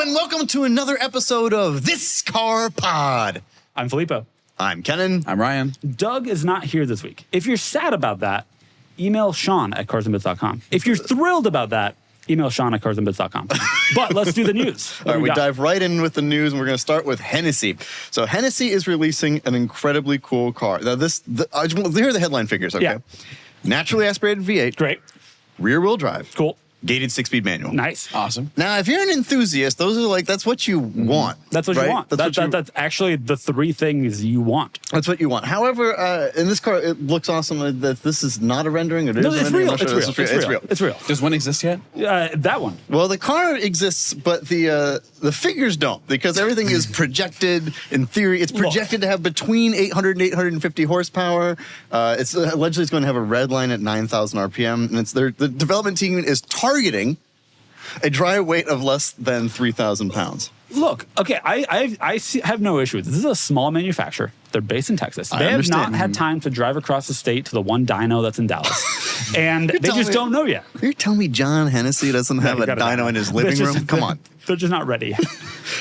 and welcome to another episode of This Car Pod. I'm Filippo. I'm Kennan. I'm Ryan. Doug is not here this week. If you're sad about that, email Sean at carsandbits.com. If you're thrilled about that, email Sean at carsandbits.com. But let's do the news. All right, we dive right in with the news, and we're going to start with Hennessey. So Hennessey is releasing an incredibly cool car. Now, here are the headline figures, okay? Yeah. Naturally aspirated V8. Great. Rear-wheel drive. Cool. Gated 6-speed manual. Nice. Awesome. Now, if you're an enthusiast, those are like, that's what you want. That's what right? you want. That's actually the three things you want. That's what you want. However, in this car, it looks awesome. That this is not a rendering. It is It's a rendering. real. It's real. It's real. Does one exist yet? That one. Well, the car exists, but the figures don't, because everything is projected. In theory, it's projected to have between 800 and 850 horsepower. It's allegedly it's going to have a red line at 9,000 RPM, and the development team is targeting a dry weight of less than 3,000 pounds. Look, okay, I have no issue with this. This is a small manufacturer. They're based in Texas. They have not had time to drive across the state to the one dyno that's in Dallas. And they just don't know yet. You're telling me John Hennessey doesn't have a dyno in his living room? Come on. They're just not ready.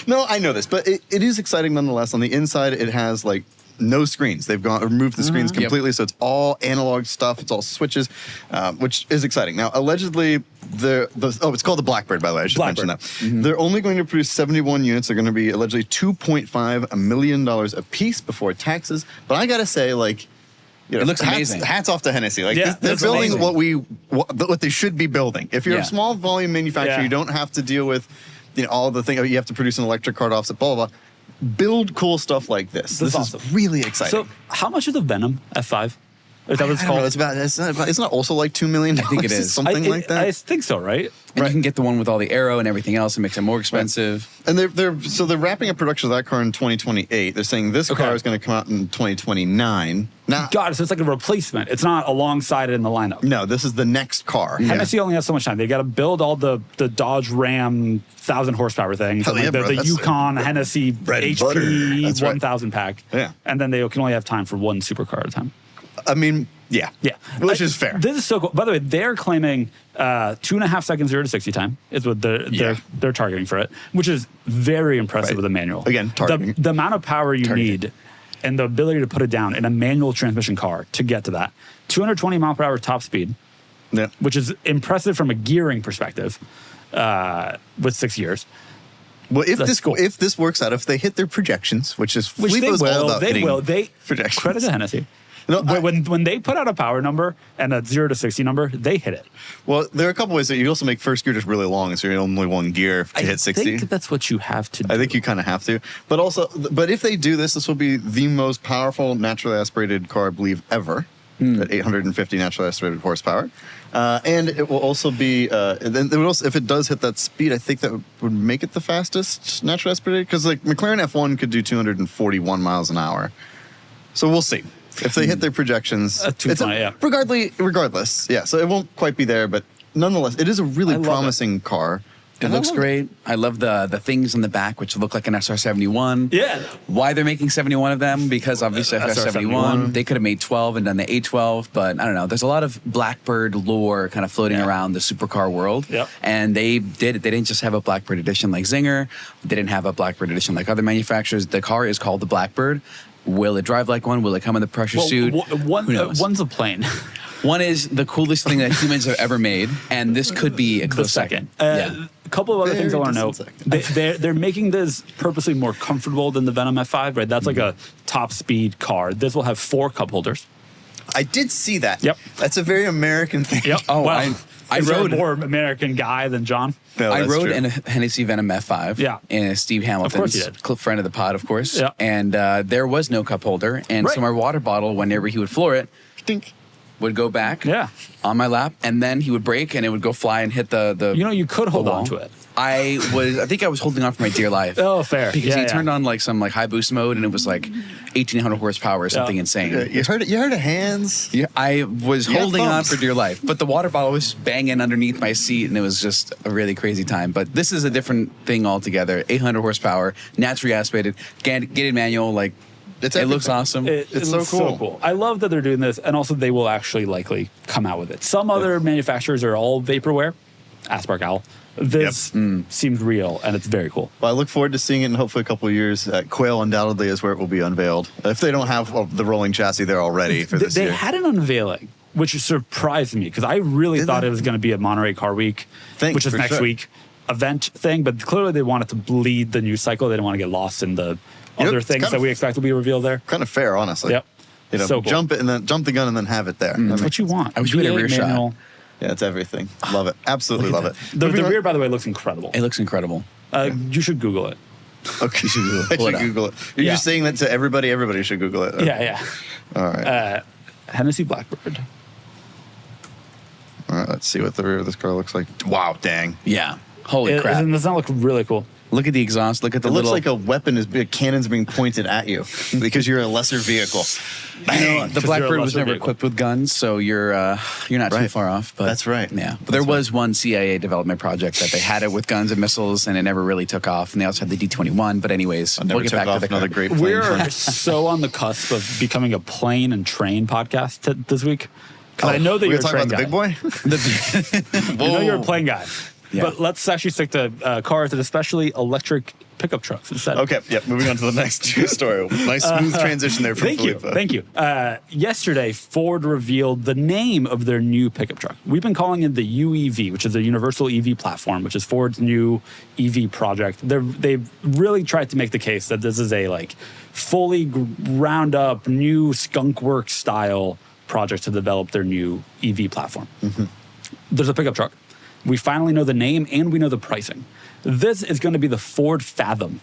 No, I know this, but it is exciting nonetheless. On the inside, it has like no screens. They've removed the screens completely, so it's all analog stuff. It's all switches, which is exciting. Now, allegedly, it's called the Blackbird, by the way. I should mention that. They're only going to produce 71 units. They're going to be allegedly $2.5 million a piece before taxes. But I gotta say, like, you know, it looks amazing. Hats off to Hennessey. Like, Yeah, they're building amazing. what they should be building. If you're a small volume manufacturer, you don't have to deal with all the things. You have to produce an electric car offset, blah blah blah. Build cool stuff like this. This awesome. is really exciting. So, how much is the Venom F5? Is that what it's called? It's not also like $2 million. I think it is. Something like that. I think so, right? And you can get the one with all the aero and everything else. It makes it more expensive. And they're wrapping up production of that car in 2028. They're saying this car is going to come out in 2029. Now, God, so it's like a replacement. It's not alongside it in the lineup. No, this is the next car. Hennessey only has so much time. They got to build all the Dodge Ram 1,000 horsepower things, Hell yeah, bro. the Yukon Hennessey HP 1000 pack. Yeah. And then they can only have time for one supercar at a time. I mean, yeah. Which is fair. This is so cool. By the way, they're claiming 2.5 seconds 0 to 60 time is what they're targeting for it, which is very impressive with a manual. Again, targeting. The amount of power you need and the ability to put it down in a manual transmission car to get to that. 220 mile per hour top speed, which is impressive from a gearing perspective with 6 years. Well, if this works out, if they hit their projections, which Filippo's all about hitting projections. Credit to Hennessey. No, when they put out a power number and a 0 to 60 number, they hit it. Well, there are a couple ways that you also make first gear just really long, so you're only one gear to hit 60. I think that's what you have to do. I think you kind of have to. But if they do this will be the most powerful naturally aspirated car, I believe, ever. At 850 naturally aspirated horsepower. And it will also be, if it does hit that speed, I think that would make it the fastest naturally aspirated. Because like McLaren F1 could do 241 miles an hour. So we'll see. If they hit their projections, regardless, yeah. So it won't quite be there, but nonetheless, it is a really promising car. It looks great. I love the things in the back, which look like an SR71. Yeah. Why they're making 71 of them? Because obviously SR71, they could have made 12 and done the A12, but I don't know. There's a lot of Blackbird lore kind of floating around the supercar world. Yep. And they did it. They didn't just have a Blackbird edition like Zinger. They didn't have a Blackbird edition like other manufacturers. The car is called the Blackbird. Will it drive like one? Will it come in the pressure suit? Who knows? One's a plane. One is the coolest thing that humans have ever made, and this could be a close second. A couple of other things I want to know. They're making this purposely more comfortable than the Venom F5, right? That's like a top speed car. This will have 4 cup holders. I did see that. Yep. That's a very American thing. Yep. Oh, well, I rode a more American guy than John. No, I rode true. in a Hennessey Venom F5. Yeah. And Steve Hamilton's Of course you did. friend of the pod, of course. Yeah. And there was no cup holder. And so my water bottle, whenever he would floor it, would go back on my lap. And then he would break and it would go fly and hit the you could hold on to it. I think I was holding on for my dear life. Oh, fair. Because he turned on like some high boost mode and it was like 1,800 horsepower or something insane. You heard it. You heard of hands. Yeah, I was holding on for dear life, but the water bottle was banging underneath my seat, and it was just a really crazy time. But this is a different thing altogether. 800 horsepower, naturally aspirated, gated manual. Like it looks awesome. It's so cool. I love that they're doing this, and also they will actually likely come out with it. Some other manufacturers are all vaporware. Aspark Owl. This seems real, and it's very cool. Well, I look forward to seeing it in hopefully a couple of years. Quail undoubtedly is where it will be unveiled. If they don't have the rolling chassis there already for this year. They had an unveiling, which surprised me because I really thought it was going to be a Monterey Car Week, which is next week, event thing. But clearly they wanted to bleed the news cycle. They didn't want to get lost in the other things that we expect will be revealed there. Kind of fair, honestly. Yep. So cool. Jump the gun and then have it there. That's what you want. I wish we had a rear shot. Yeah, it's everything. Love it. Absolutely love it. The rear, by the way, looks incredible. It looks incredible. You should Google it. Okay, you should Google it. Google it. You're just saying that to everybody. Everybody should Google it. Okay. Yeah. All right. Hennessey Blackbird. All right, let's see what the rear of this car looks like. Wow, dang. Yeah. Holy crap. Doesn't that look really cool? Look at the exhaust. Look at the little... It looks like a weapon a cannon's being pointed at you because you're a lesser vehicle. The Blackbird was never equipped with guns, so you're not too far off. But that's right. Yeah, but there was one CIA development project that they had it with guns and missiles, and it never really took off. And they also had the D-21. But anyways, we'll get back to another great plane. We're so on the cusp of becoming a plane and train podcast this week. Because I know that you're a train guy. Big boy. I know you're a plane guy. Yeah. But let's actually stick to cars and especially electric pickup trucks instead. Okay, moving on to the next story. Nice smooth transition there from Filippo. Thank you. Yesterday, Ford revealed the name of their new pickup truck. We've been calling it the UEV, which is the Universal EV Platform, which is Ford's new EV project. They've really tried to make the case that this is a fully ground up, new skunkworks style project to develop their new EV platform. Mm-hmm. There's a pickup truck. We finally know the name and we know the pricing. This is going to be the Ford Fathom.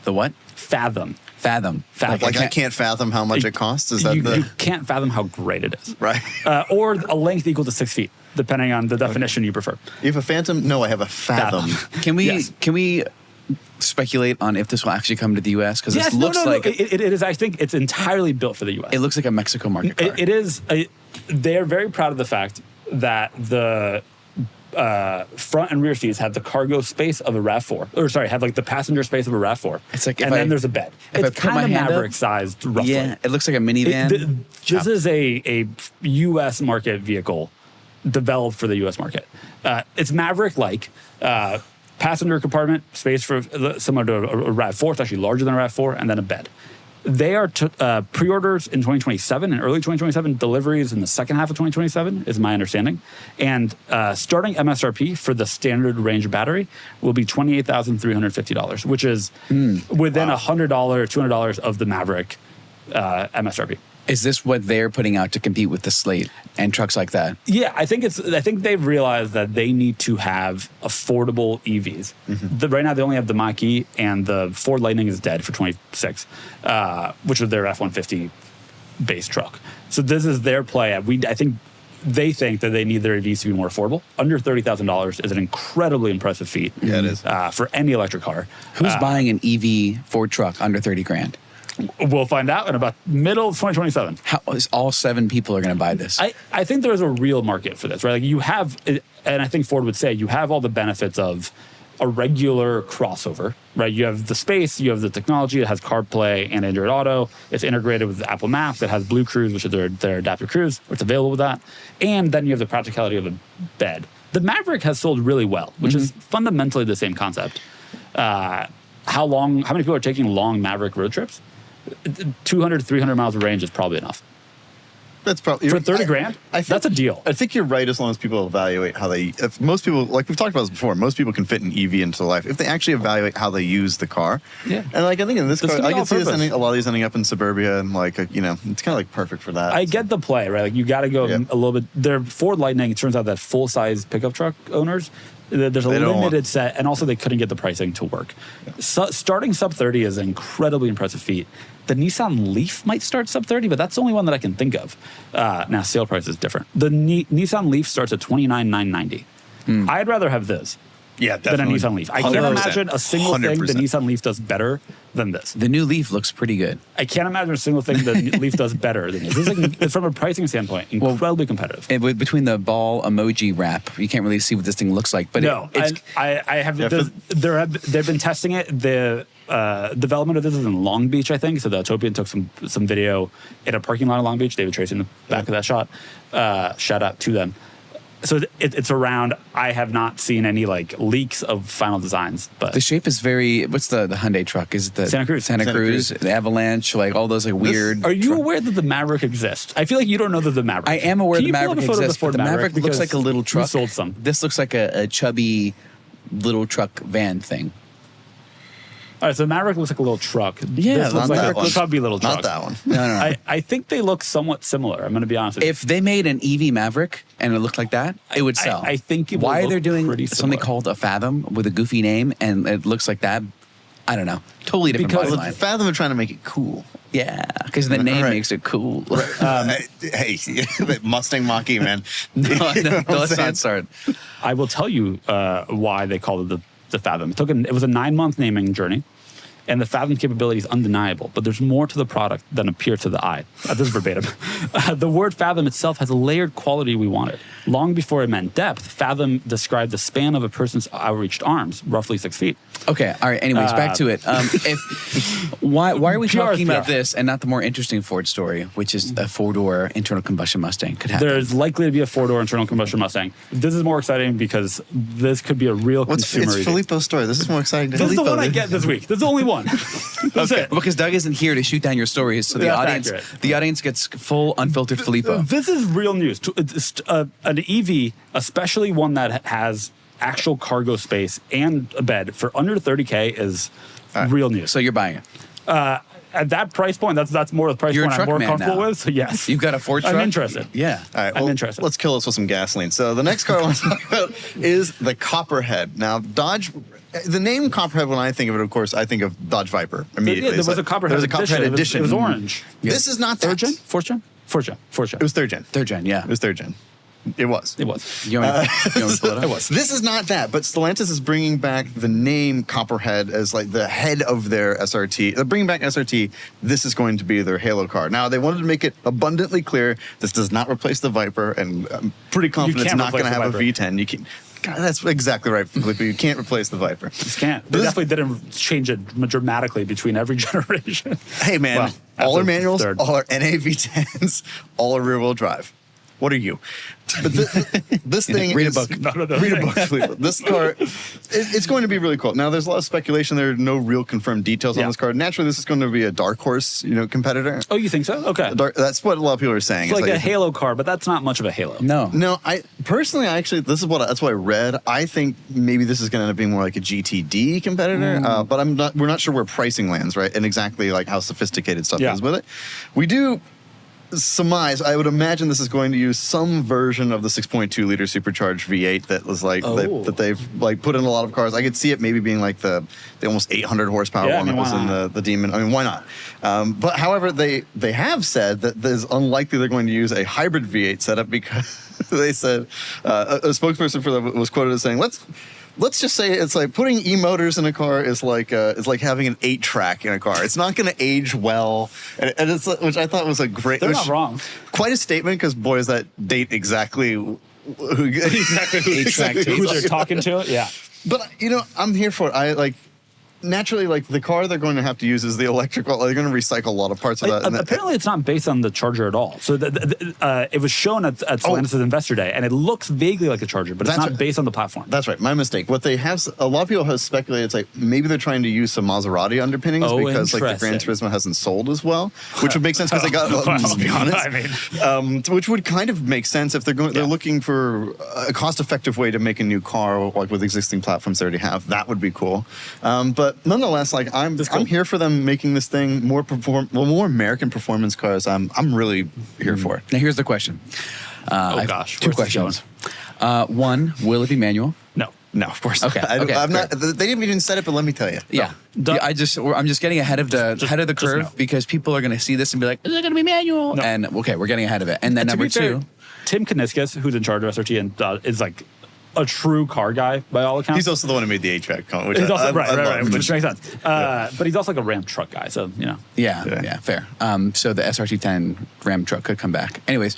The what? Fathom. Like I can't fathom how much it costs? Is that you can't fathom how great it is. Right. Or a length equal to 6 feet, depending on the definition you prefer. You have a Phantom? No, I have a Fathom. Can we speculate on if this will actually come to the U.S.? Because it looks like... It is. I think it's entirely built for the U.S. It looks like a Mexico market car. It is. They're very proud of the fact that the front and rear seats have the cargo space of a RAV4. Or sorry, have the passenger space of a RAV4. It's like and then there's a bed. It's kind of Maverick-sized, roughly. Yeah, it looks like a minivan. This is a U.S. market vehicle developed for the U.S. market. It's Maverick-like. Passenger compartment space for similar to a RAV4. It's actually larger than a RAV4, and then a bed. They are pre-orders in 2027 and early 2027. Deliveries in the second half of 2027 is my understanding. And starting MSRP for the standard range battery will be $28,350, which is within $100, $200 of the Maverick MSRP. Is this what they're putting out to compete with the Slate and trucks like that? Yeah, I think they've realized that they need to have affordable EVs. Mm-hmm. Right now, they only have the Mach-E, and the Ford Lightning is dead for 26, which is their F-150 base truck. So this is their play. I think they think that they need their EVs to be more affordable. Under $30,000 is an incredibly impressive feat. Yeah, it is. For any electric car. Who's buying an EV Ford truck under $30,000? We'll find out in about middle of 2027. How is all 7 people are going to buy this? I think there's a real market for this, right? You have, and I think Ford would say, you have all the benefits of a regular crossover, right? You have the space, you have the technology, it has CarPlay and Android Auto, it's integrated with Apple Maps, it has Blue Cruise, which is their adaptive cruise, it's available with that. And then you have the practicality of a bed. The Maverick has sold really well, which is fundamentally the same concept. How many people are taking long Maverick road trips? 200, 300 miles of range is probably enough. That's probably for $30,000. That's a deal. I think you're right as long as people evaluate how they. If most people, like we've talked about this before, most people can fit an EV into life if they actually evaluate how they use the car. Yeah, and I think in this car, I can see a lot of these ending up in suburbia and it's kind of perfect for that. I get the play, right? You got to go a little bit. Their Ford Lightning, it turns out that full size pickup truck owners. There's a limited set, and also they couldn't get the pricing to work. Yeah. Starting sub 30 is an incredibly impressive feat. The Nissan Leaf might start sub 30, but that's the only one that I can think of. Now, sale price is different. The Nissan Leaf starts at $29,990. I'd rather have this than a Nissan Leaf. I can't imagine a single 100%. Thing the Nissan Leaf does better than this. The new Leaf looks pretty good. I can't imagine a single thing the Leaf does better than this. This is from a pricing standpoint, incredibly competitive. Between the ball emoji wrap, you can't really see what this thing looks like. But I have. They've been testing it. The development of this is in Long Beach, I think. So the Utopian took some video in a parking lot in Long Beach. David Tracy in the back of that shot. Shout out to them. it's around. I have not seen any like leaks of final designs, but The shape is very. What's the Hyundai truck? Is it the Santa Cruz. Santa Cruz, the Avalanche, like all those like weird. Are you aware that the Maverick exists? I feel like you don't know that the Maverick. I am aware Can the you pull up Maverick a photo of exists, but Ford the Maverick looks Because like a little truck. We sold some. This looks like a chubby little truck van thing. All right, so the Maverick looks like a little truck. Yeah, this looks not like that a one. chubby little truck. Not that one. No. I think they look somewhat similar. I'm going to be honest with you. If they made an EV Maverick and it looked like that, it would sell. I think it would why look they're doing pretty something similar. called a Fathom with a goofy name and it looks like that. I don't know. Totally different Because body Well, line. Fathom are trying to make it cool. Yeah, because the name Right. makes it cool. Hey, that Mustang Mach-E, man. No, You know what I'm let's saying? not start. I will tell you why they called it the Fathom. It was a 9-month naming journey, and the Fathom capability is undeniable. But there's more to the product than appears to the eye. This is verbatim. The word Fathom itself has a layered quality we wanted. Long before it meant depth, Fathom described the span of a person's outreached arms, roughly 6 feet. Okay, all right. Anyways, back to it. Why are we PR is talking about PR. this and not the more interesting Ford story, which is a 4-door internal combustion Mustang could happen? There's likely to be a 4-door internal combustion Mustang. This is more exciting because this could be a real consumer. It's EV. Filippo's story. This is more exciting. This is the one I get this week. This is the only one. That's it. Because Doug isn't here to shoot down your stories, so the That's audience, accurate. the audience gets full unfiltered Filippo. This is real news. An EV, especially one that has actual cargo space and a bed for under 30K is real news. So you're buying it. At that price point, that's more the price You're a point I'm truck more man comfortable now. with. So yes, You've got a Ford truck. I'm interested. Yeah. All right, I'm well, interested. Let's kill us with some gasoline. So the next car I want to talk about is the Copperhead. Now, Dodge, the name Copperhead, when I think of it, of course, I think of Dodge Viper immediately. There was a Copperhead There was a Copperhead edition. It was orange. This is not that. Third gen? Fourth gen? Fourth gen. Fourth gen. It was third gen. Third gen, yeah. It was third gen. It was. It was. You want me to pull it up? It was. This is not that, but Stellantis is bringing back the name Copperhead as like the head of their SRT. They're bringing back SRT. This is going to be their Halo car. Now, they wanted to make it abundantly clear this does not replace the Viper, and I'm pretty confident it's can't not going to replace have the a Viper. V10. You can. God, that's exactly right, Filippo. You can't replace the Viper. Just can't. They This- definitely didn't change it dramatically between every generation. Hey, man, Well, all our after manuals, third. all our NAV10s, all our rear-wheel drive. What are you? But this thing Read a is, book. None of those Read a things. book, Filippo. This car, it's going to be really cool. Now, there's a lot of speculation. There are no real confirmed details on Yeah. this car. Naturally, this is going to be a dark horse, competitor. Oh, you think so? Okay. That's what a lot of people are saying. It's It's like a Halo car, but that's not much of a Halo. No. No, I personally, actually, that's what I read. I think maybe this is going to end up being more like a GTD competitor, but we're not sure where pricing lands, right? And exactly like how sophisticated stuff Yeah. is with it. We do surmise, I would imagine this is going to use some version of the 6.2 liter supercharged V8 that was like Oh. that they've like put in a lot of cars. I could see it maybe being like the almost 800 horsepower Yeah, I one mean, that was why in not? the Demon. I mean, why not? But however, they have said that it's unlikely they're going to use a hybrid V8 setup because they said a spokesperson for them was quoted as saying, Let's just say it's like putting e-motors in a car is like having an 8-track in a car. It's not going to age well, and it's which I thought was a great. They're not wrong. Quite a statement because boy, is that date exactly exactly Who they're talking to? Yeah. But I'm here for it. I like. Naturally, like the car they're going to have to use is the electrical. They're going to recycle a lot of parts of that. and that- Apparently, it's not based on the Charger at all. So it was shown at Stellantis' Investor Day, and it looks vaguely like a Charger, but it's That's not right. based on the platform. That's right. My mistake. What they have, a lot of people have speculated, it's like maybe they're trying to use some Maserati underpinnings Oh, because like the Gran interesting. Turismo hasn't sold as well, which would make sense because they got. Let's be honest. I mean, Which would kind of make sense if they're looking for a cost-effective way to make a new car like with existing platforms they already have. That would be cool. But nonetheless, like I'm here for them making this thing more more American performance cars. I'm really here for it. Now here's the question. I have gosh, two where's this questions. One, will it be manual? no. No, of course. Okay, not. okay, I'm not. great. They didn't even set it, but let me tell you. Yeah. No. I'm just getting ahead of the Just curve no. because people are going to see this and be like, is it going to be manual? No. And okay, we're getting ahead of it. And then To number be fair, two, Tim Kaniskis, who's in charge of SRT and is like a true car guy by all accounts. He's also the one who made the 8-track comment, which He's also I right, love. which makes sense. But he's also like a Ram truck guy, so yeah, fair. So the SRT10 Ram truck could come back. Anyways,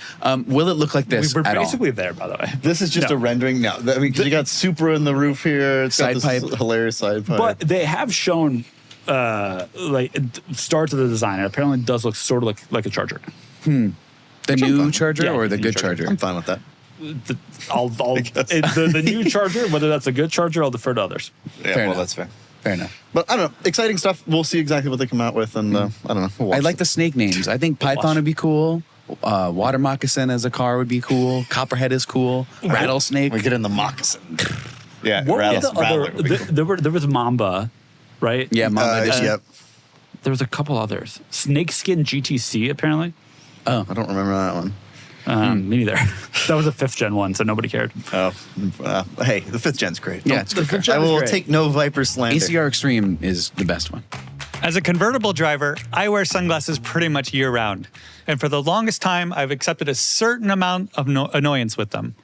will it look like this we're at all? basically there, by the way. This is just No. a rendering. No, I mean, 'cause you got Supra in the roof here. It's got Side this pipe. hilarious side pipe. But they have shown starts of the design. It apparently does look sort of like a Charger. The I'm new fine. Charger Yeah, or the the good Charger. Charger? I'm fine with that. the new Charger, whether that's a good Charger, I'll defer to others. Yeah, Fair enough. that's fair. Fair enough. But I don't know. Exciting stuff. We'll see exactly what they come out with, and I don't know. We'll I watch like it. the snake names. I think Python would be cool. Water moccasin as a car would be cool. Copperhead is cool. Rattlesnake. We get in the moccasin. Yeah, What was the Rattler other? would be cool. There was Mamba, right? Yeah, Mama Edition. Yep. There was a couple others. Snakeskin GTC, apparently. I don't remember that one. Me neither. That was a 5th gen one, so nobody cared. Oh, hey, the 5th gen's great. Yeah, it's The good. 5th gen I is will great. take no Viper slander. ACR Extreme is the best one. As a convertible driver, I wear sunglasses pretty much year-round. And for the longest time, I've accepted a certain amount of annoyance with them.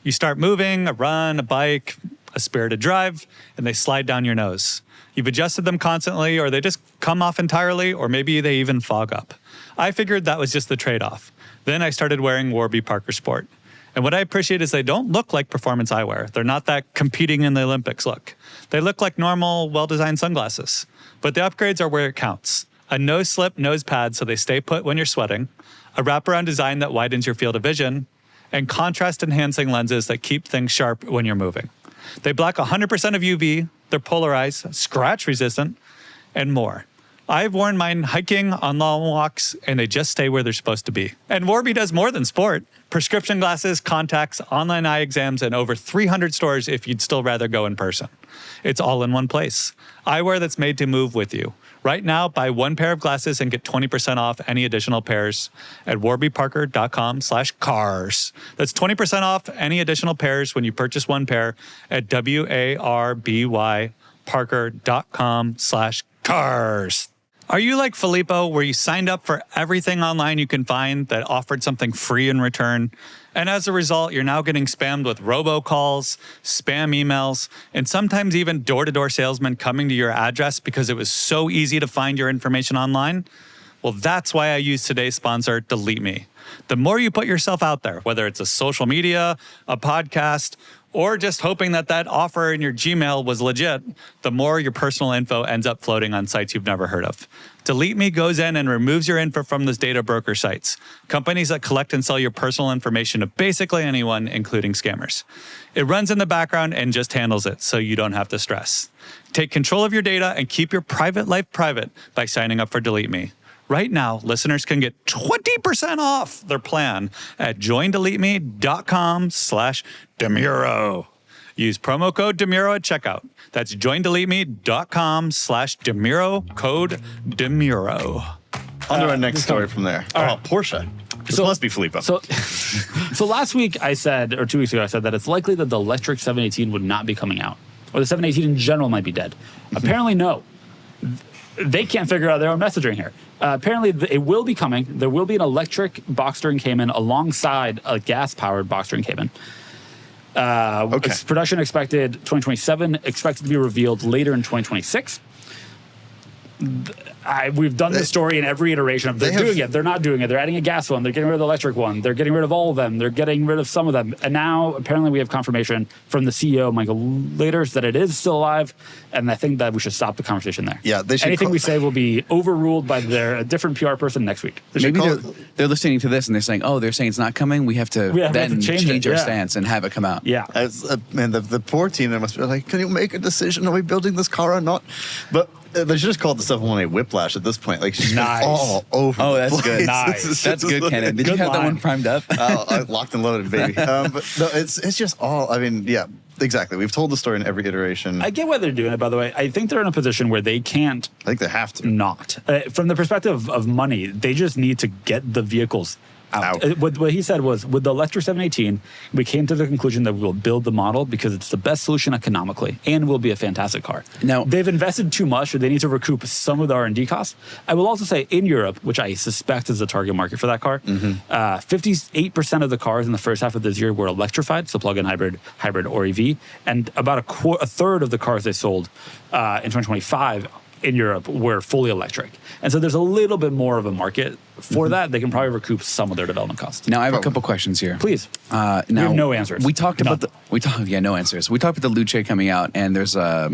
You start moving, a run, a bike, a spirited drive, and they slide down your nose. You've adjusted them constantly, or they just come off entirely, or maybe they even fog up. I figured that was just the trade-off. Then I started wearing Warby Parker Sport. And what I appreciate is they don't look like performance eyewear. They're not that competing in the Olympics look. They look like normal, well-designed sunglasses. But the upgrades are where it counts. A no-slip nose pad so they stay put when you're sweating, a wraparound design that widens your field of vision, and contrast-enhancing lenses that keep things sharp when you're moving. They block 100% of UV, they're polarized, scratch-resistant, and more. I've worn mine hiking, on long walks, and they just stay where they're supposed to be. And Warby does more than sport. Prescription glasses, contacts, online eye exams, and over 300 stores if you'd still rather go in person. It's all in one place. Eyewear that's made to move with you. Right now, buy one pair of glasses and get 20% off any additional pairs at warbyparker.com/cars. That's 20% off any additional pairs when you purchase one pair at warbyparker.com/cars. Are you like Filippo, where you signed up for everything online you can find that offered something free in return? And as a result, you're now getting spammed with robocalls, spam emails, and sometimes even door-to-door salesmen coming to your address because it was so easy to find your information online? Well, that's why I use today's sponsor, DeleteMe. The more you put yourself out there, whether it's a social media, a podcast, or just hoping that that offer in your Gmail was legit, the more your personal info ends up floating on sites you've never heard of. DeleteMe goes in and removes your info from those data broker sites, companies that collect and sell your personal information to basically anyone, including scammers. It runs in the background and just handles it, so you don't have to stress. Take control of your data and keep your private life private by signing up for DeleteMe. Right now, listeners can get 20% off their plan at joindeleteme.com/DeMuro. Use promo code DeMuro at checkout. That's joindeleteme.com/DeMuro, code DeMuro. On to our next story from there. right. Porsche. This must be Filippo. So last week I said, or 2 weeks ago I said that it's likely that the electric 718 would not be coming out, or the 718 in general might be dead. Apparently, no. They can't figure out their own messaging here. Apparently, it will be coming. There will be an electric Boxster and Cayman alongside a gas-powered Boxster and Cayman. Okay. Production expected 2027, expected to be revealed later in 2026. We've done this story in every iteration of they're doing it, they're not doing it, they're adding a gas one, they're getting rid of the electric one, they're getting rid of all of them, they're getting rid of some of them. And now, apparently, we have confirmation from the CEO, Michael Laters, that it is still alive, and I think that we should stop the conversation there. Yeah, they should anything we say will be overruled by a different PR person next week. Maybe they're listening to this and they're saying, oh, they're saying it's not coming. We have to then change our stance and have it come out. Yeah. Man, the poor team, they must be like, can you make a decision? Are we building this car or not? But they should just call it the 718 Whiplash at this point. Like, she's Nice. all over Oh, the that's place. good. Nice. That's good, Kennan. Did you Good have that line. one primed up? Locked and loaded, baby. But no, it's just all, I mean, yeah, exactly. We've told the story in every iteration. I get why they're doing it, by the way. I think they're in a position where they can't I think they have to. not. From the perspective of money, they just need to get the vehicles out. Out. What he said was, with the Electra 718, we came to the conclusion that we will build the model because it's the best solution economically and will be a fantastic car. Now- they've invested too much, or they need to recoup some of the R&D costs. I will also say, in Europe, which I suspect is the target market for that car, 58% of the cars in the first half of this year were electrified, so plug-in hybrid or EV, and about a third of the cars they sold in 2025 in Europe were fully electric. And so there's a little bit more of a market for that. They can probably recoup some of their development costs. Now I have a couple questions here. Please. Now, we have no answers. We talked about None. no answers. We talked about the Luce coming out, and there's a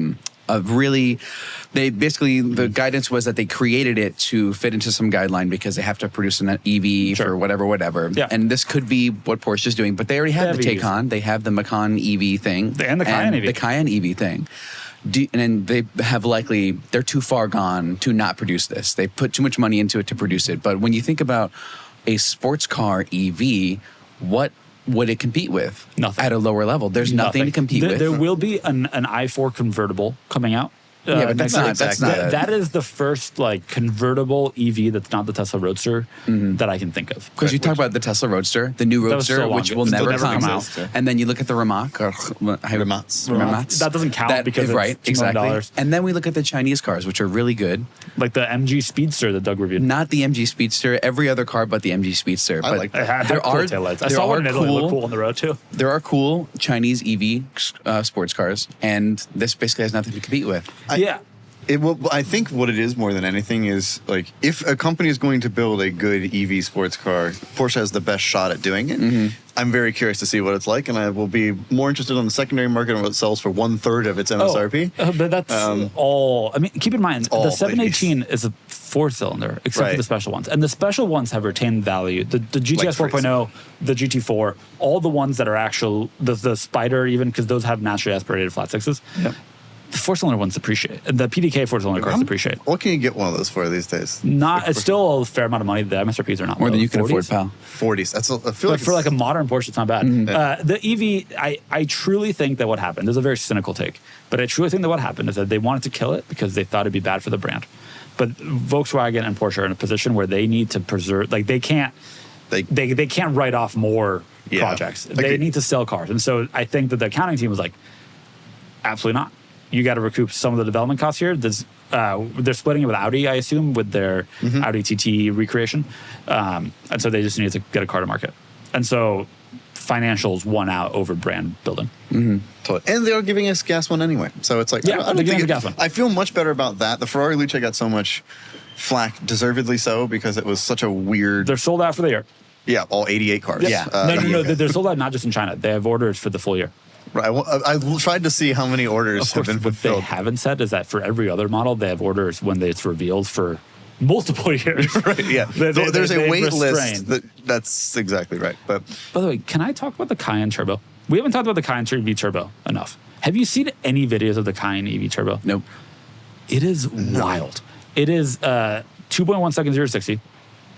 They basically, the guidance was that they created it to fit into some guideline because they have to produce an EV for whatever. Yeah. And this could be what Porsche is doing, but they already have the EVs. Taycan, they have the Macan EV thing, And the Cayenne EV. the Cayenne EV thing. And then they have they're too far gone to not produce this. They put too much money into it to produce it. But when you think about a sports car EV, what would it compete with? Nothing. At a lower level. There's nothing to compete with. There will be an i4 convertible coming out. Yeah, but that's next not. year. That's not. That is the first convertible EV that's not the Tesla Roadster that I can think of. Because you talk about the Tesla Roadster, the new That was Roadster, so long which ago. will It'll never never come come out. out. And then you look at the Rimac. Rimac. That doesn't count because it's right, $2 million. exactly. And then we look at the Chinese cars, which are really good. Like the MG Speedster that Doug reviewed. Not the MG Speedster, every other car but the MG Speedster. I But like It had there cool are taillights. I there saw are one in Italy. It looked cool on the road too. There are cool Chinese EV sports cars, and this basically has nothing to compete with. I think what it is more than anything is if a company is going to build a good EV sports car, Porsche has the best shot at doing it. I'm very curious to see what it's like, and I will be more interested on the secondary market and what it sells for 1/3 of its MSRP. But that's all. I mean, keep in mind all the 718 is a 4-cylinder, except for the special ones, and the special ones have retained value. The GTS 4.0, the GT4, all the ones that are actual, the Spider, even because those have naturally aspirated flat sixes. Yep. The 4-cylinder ones depreciate. The PDK 4-cylinder cars depreciate. What can you get one of those for these days? It's still a fair amount of money. The MSRPs are not More low. than you can 40s. afford, pal. 40s. I feel But like for a modern Porsche, it's not bad. The EV, I truly think that what happened, this is a very cynical take, but I truly think that what happened is that they wanted to kill it because they thought it'd be bad for the brand. But Volkswagen and Porsche are in a position where they need to preserve, they can't write off more projects. They need to sell cars. And so I think that the accounting team was like, absolutely not. You got to recoup some of the development costs here. They're splitting it with Audi, I assume, with their Audi TT recreation. And so they just need to get a car to market. And so financials won out over brand building. Totally. And they are giving us gas one anyway. So it's like, I don't they're giving think us gas one. I feel much better about that. The Ferrari Luce got so much flack, deservedly so, because it was such a weird... They're sold out for the year. Yeah, all 88 cars. Yeah. No. They're sold out not just in China. They have orders for the full year. Right. I tried to see how many orders Of course, have been what they fulfilled. haven't said is that for every other model, they have orders when it's revealed for multiple years. Right, yeah. There's a they've wait restrained. list. That's exactly right. But By the way, can I talk about the Cayenne Turbo? We haven't talked about the Cayenne EV Turbo enough. Have you seen any videos of the Cayenne EV Turbo? Nope. It is wild. It is 2.1 seconds 0 to 60.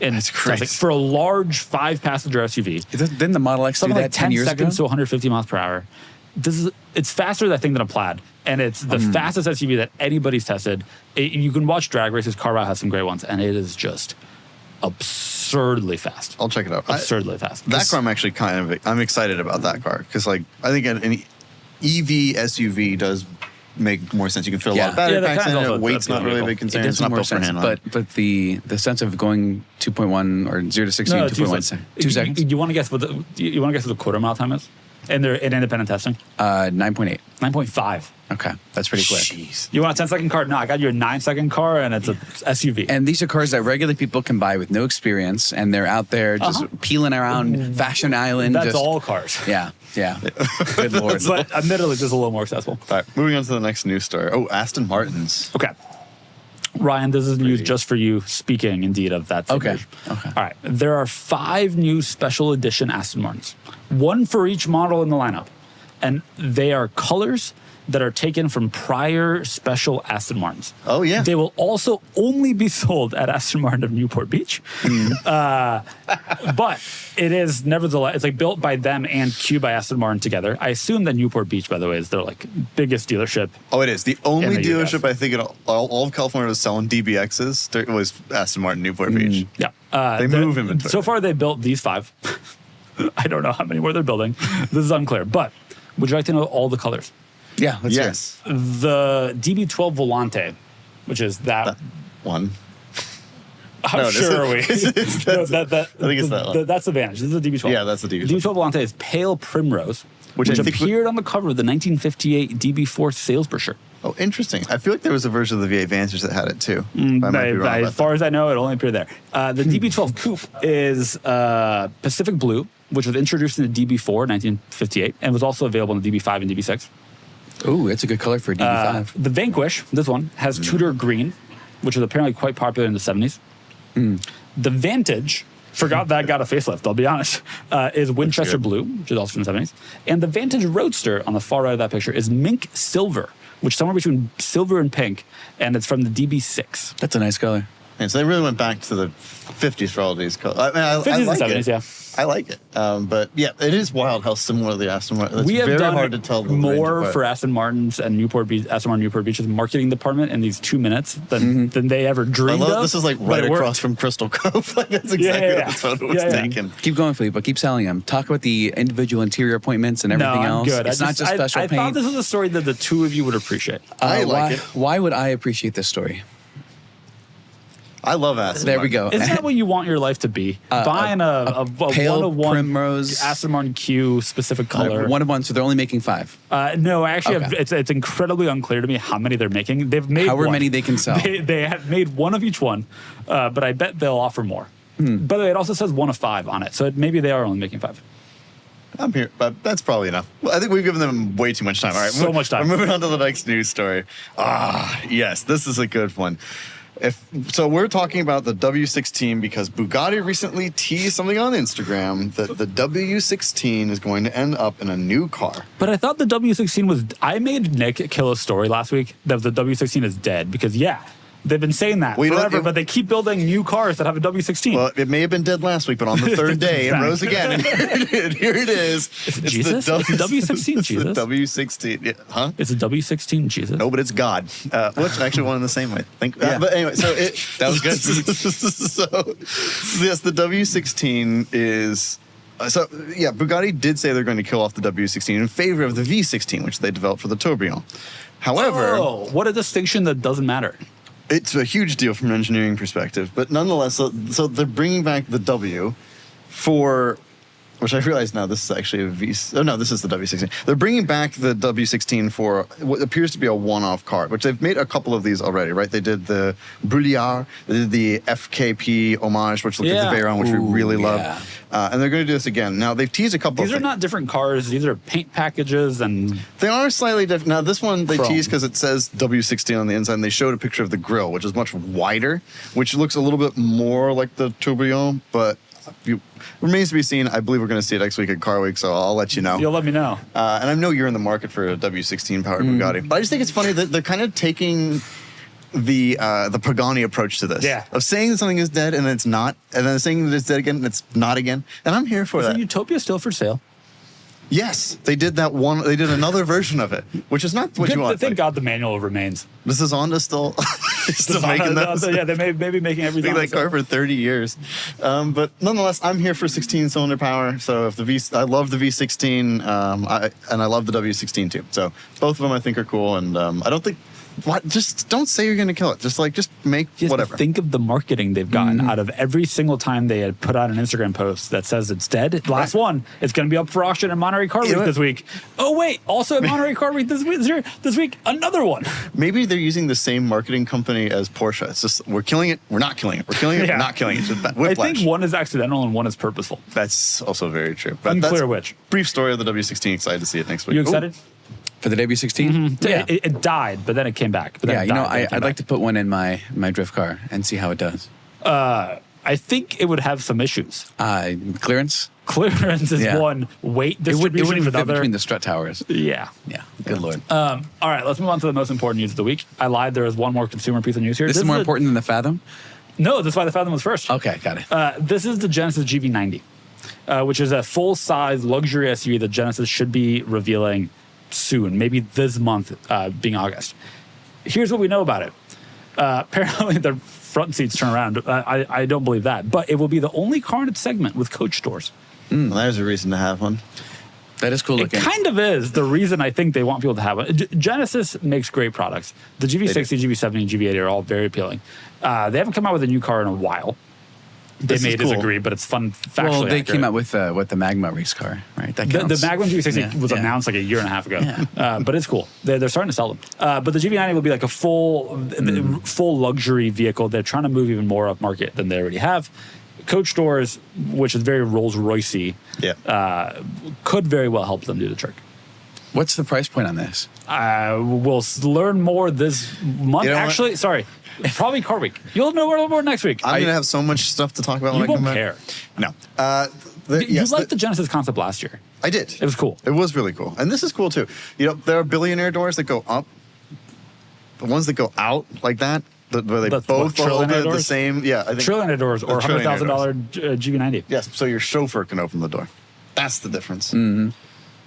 And That's crazy. for a large 5-passenger SUV. Didn't the Model X do Something that like 10 10 years seconds ago? to 150 miles per hour. It's faster, I think, than a Plaid. And it's the fastest SUV that anybody's tested. You can watch drag races. Carwow has some great ones. And it is just absurdly fast. I'll check it out. Absurdly fast. That car, I'm actually I'm excited about that car because I think an EV SUV does make more sense. You can fit a lot of battery Yeah, that packs in kind of it. also Weight's not really a big It concern. does It's not make more built for sense, hand. but the sense of going 2.1 or 0 to 60 in 2.1 2 seconds. You want to guess what the quarter mile time is? In independent testing? 9.8. 9.5. Okay, that's pretty quick. Jeez. You want a 10-second car? No, I got you a 9-second car, and it's a SUV. And these are cars that regular people can buy with no experience, and they're out there just peeling around Fashion Island. That's just, all cars. Yeah. Good lord. But admittedly, this is a little more accessible. All right, moving on to the next news story. Oh, Aston Martins. Okay. Ryan, this is news just for you, speaking indeed of that. Okay. All right. There are 5 new special edition Aston Martins, one for each model in the lineup. And they are colors that are taken from prior special Aston Martins. Oh, yeah. They will also only be sold at Aston Martin of Newport Beach. But it is nevertheless, it's built by them and Q by Aston Martin together. I assume that Newport Beach, by the way, is their biggest dealership. Oh, it is. The only In the US. dealership I think in all of California was selling DBXs. There was Aston Martin Newport Beach. Yeah. They move inventory. So far, they built these 5. I don't know how many more they're building. This is unclear. But would you like to know all the colors? Yeah, let's hear it. Yes. The DB12 Volante, which is that. One. How No, sure are we? I think it's that one. That's the Vantage. This is the DB12. Yeah, that's the DB12. DB12 Volante is pale primrose, Which which I think appeared on the cover of the 1958 DB4 sales brochure. Oh, interesting. I feel like there was a version of the V8 Vantage that had it too. I might be wrong about As far as I know, it only appeared there. The DB12 Coupe is Pacific Blue, which was introduced in the DB4 in 1958 and was also available in the DB5 and DB6. Ooh, it's a good color for a DB5. The Vanquish, this one, has Tudor green, which was apparently quite popular in the 70s. The Vantage, forgot that got a facelift, I'll be honest, is Winchester blue, which is also from the 70s. And the Vantage Roadster on the far right of that picture is mink silver, which is somewhere between silver and pink, and it's from the DB6. That's a nice color. And so they really went back to the 50s for all these colors. I mean, I 50s like and 70s, it. yeah. I like it. But yeah, it is wild how similar the Aston Martin. It's We have very done hard to tell the more range for apart. Aston Martin's and Aston Martin Newport Beach's marketing department in these 2 minutes than they ever I dreamed love of. this is like but right it worked. across from Crystal Cove. Like that's exactly yeah. what this photo was Yeah, yeah. taken. Keep going, Filippo. Keep selling them. Talk about the individual interior appointments and everything no, I'm else. good. It's not just special I paint. thought this was a story that the two of you would appreciate. I like why, it. Why would I appreciate this story? I love Aston There we Martin. go. Isn't that what you want your life to be? Buying a pale 101 primrose. Aston Martin Q specific color. One of one, so they're only making 5. No, actually, Okay. it's incredibly unclear to me how many they're making. They've made However one. many they can sell. They have made one of each one, but I bet they'll offer more. By the way, it also says 1 of 5 on it, so maybe they are only making 5. I'm here, but that's probably enough. Well, I think we've given them way too much time. All right, So much time. We're moving on to the next news story. Yes, this is a good one. So we're talking about the W16 because Bugatti recently teased something on Instagram that the W16 is going to end up in a new car. But I thought the W16 was. I made Nick kill a story last week that the W16 is dead because they've been saying that Well, you know forever, what? but they keep building new cars that have a W16. Well, it may have been dead last week, but on the third day, it Back. rose again. And here it is. Is it Jesus? Is the W16 It's Jesus? the W16. Yeah, huh? It's a W16 Jesus. No, but it's God. Which actually one and the same, I think. Yeah. But anyway, so That was good. So, yes, the W16 is. Bugatti did say they're going to kill off the W16 in favor of the V16, which they developed for the Tourbillon. However, what a distinction that doesn't matter. it's a huge deal from an engineering perspective, but nonetheless, so they're bringing back the W for, which I realize now this is actually a V. Oh no, this is the W16. They're bringing back the W16 for what appears to be a one-off car, which they've made a couple of these already, right? They did the Brouillard, they did the FKP homage, which looked like the Veyron, which we really love, and they're going to do this again. Now they've teased a couple. These of are not different cars. These are paint packages and. They are slightly different. Now, this one they Chrome. teased because it says W16 on the inside, and they showed a picture of the grille, which is much wider, which looks a little bit more like the Tourbillon, but remains to be seen. I believe we're going to see it next week at Car Week, so I'll let you know. You'll let me know. And I know you're in the market for a W16 powered Bugatti, but I just think it's funny that they're kind of taking the Pagani approach to this. Yeah. Of saying that something is dead and it's not, and then saying that it's dead again and it's not again. And I'm here for Is that. Utopia still for sale? Yes, they did that one. They did another version of it, which is not what you want. Thank God the manual remains. This is Honda still making those. Yeah, they may be making everything. Making that car for 30 years. But nonetheless, I'm here for 16-cylinder power. So if I love the V16, and I love the W16 too. So both of them I think are cool, and I don't think. Just don't say you're going to kill it. Just make Just whatever. think of the marketing they've gotten out of every single time they had put out an Instagram post that says it's dead. Last one, it's going to be up for auction at Monterey Car Week this week. Oh wait, also at Monterey Car Week this week, another one. Maybe they're using the same marketing company as Porsche. It's just we're killing it, we're not killing it. We're killing it, we're not killing it. It's just I whiplash. think one is accidental and one is purposeful. That's also very true. But Unclear that's which. Brief story of the W16. Excited to see it next week. You Ooh. excited? For the W16? Yeah. It died, but then it came back. But then it died, then it came I'd like back. to put one in my drift car and see how it does. I think it would have some issues. Clearance? Clearance is Yeah. one. Weight It distribution wouldn't is even fit another. between the strut towers. Yeah. Yeah, good lord. All right, let's move on to the most important news of the week. I lied. There is one more consumer piece of news here. This is more important than the Fathom? No, that's why the Fathom was first. Okay, got it. This is the Genesis GV90, which is a full-size luxury SUV that Genesis should be revealing soon, maybe this month, being August. Here's what we know about it. Apparently, the front seats turn around. I don't believe that, but it will be the only car in its segment with coach doors. Well, there's a reason to have one. That is cool It looking. kind of is the reason I think they want people to have one. Genesis makes great products. The GV60, GV70, GV80 are all very appealing. They haven't come out with a new car in a while. They This may is cool. disagree, but it's fun. Factually Well, they accurate. came out with the Magma race car, right? That The counts. Magnum GV60 Yeah, was yeah. announced like a year and a half ago, but it's cool. They're starting to sell them. But the GV90 will be like a full luxury vehicle. They're trying to move even more up market than they already have. Coach doors, which is very Rolls Roycey, could very well help them do the trick. What's the price point on this? We'll learn more this month. You know Actually, sorry, probably Car Week. You'll know more next week. I'm going to have so much stuff to talk about You when I come won't back. care. No. You liked the Genesis concept last year. I did. It was cool. It was really cool. And this is cool too. You know, there are billionaire doors that go up. The ones that go out like that, where they That's both what, open trillionaire at the doors? same. Yeah, I think. Trillionaire doors or trillionaire $100,000 GV90. Yes, so your chauffeur can open the door. That's the difference.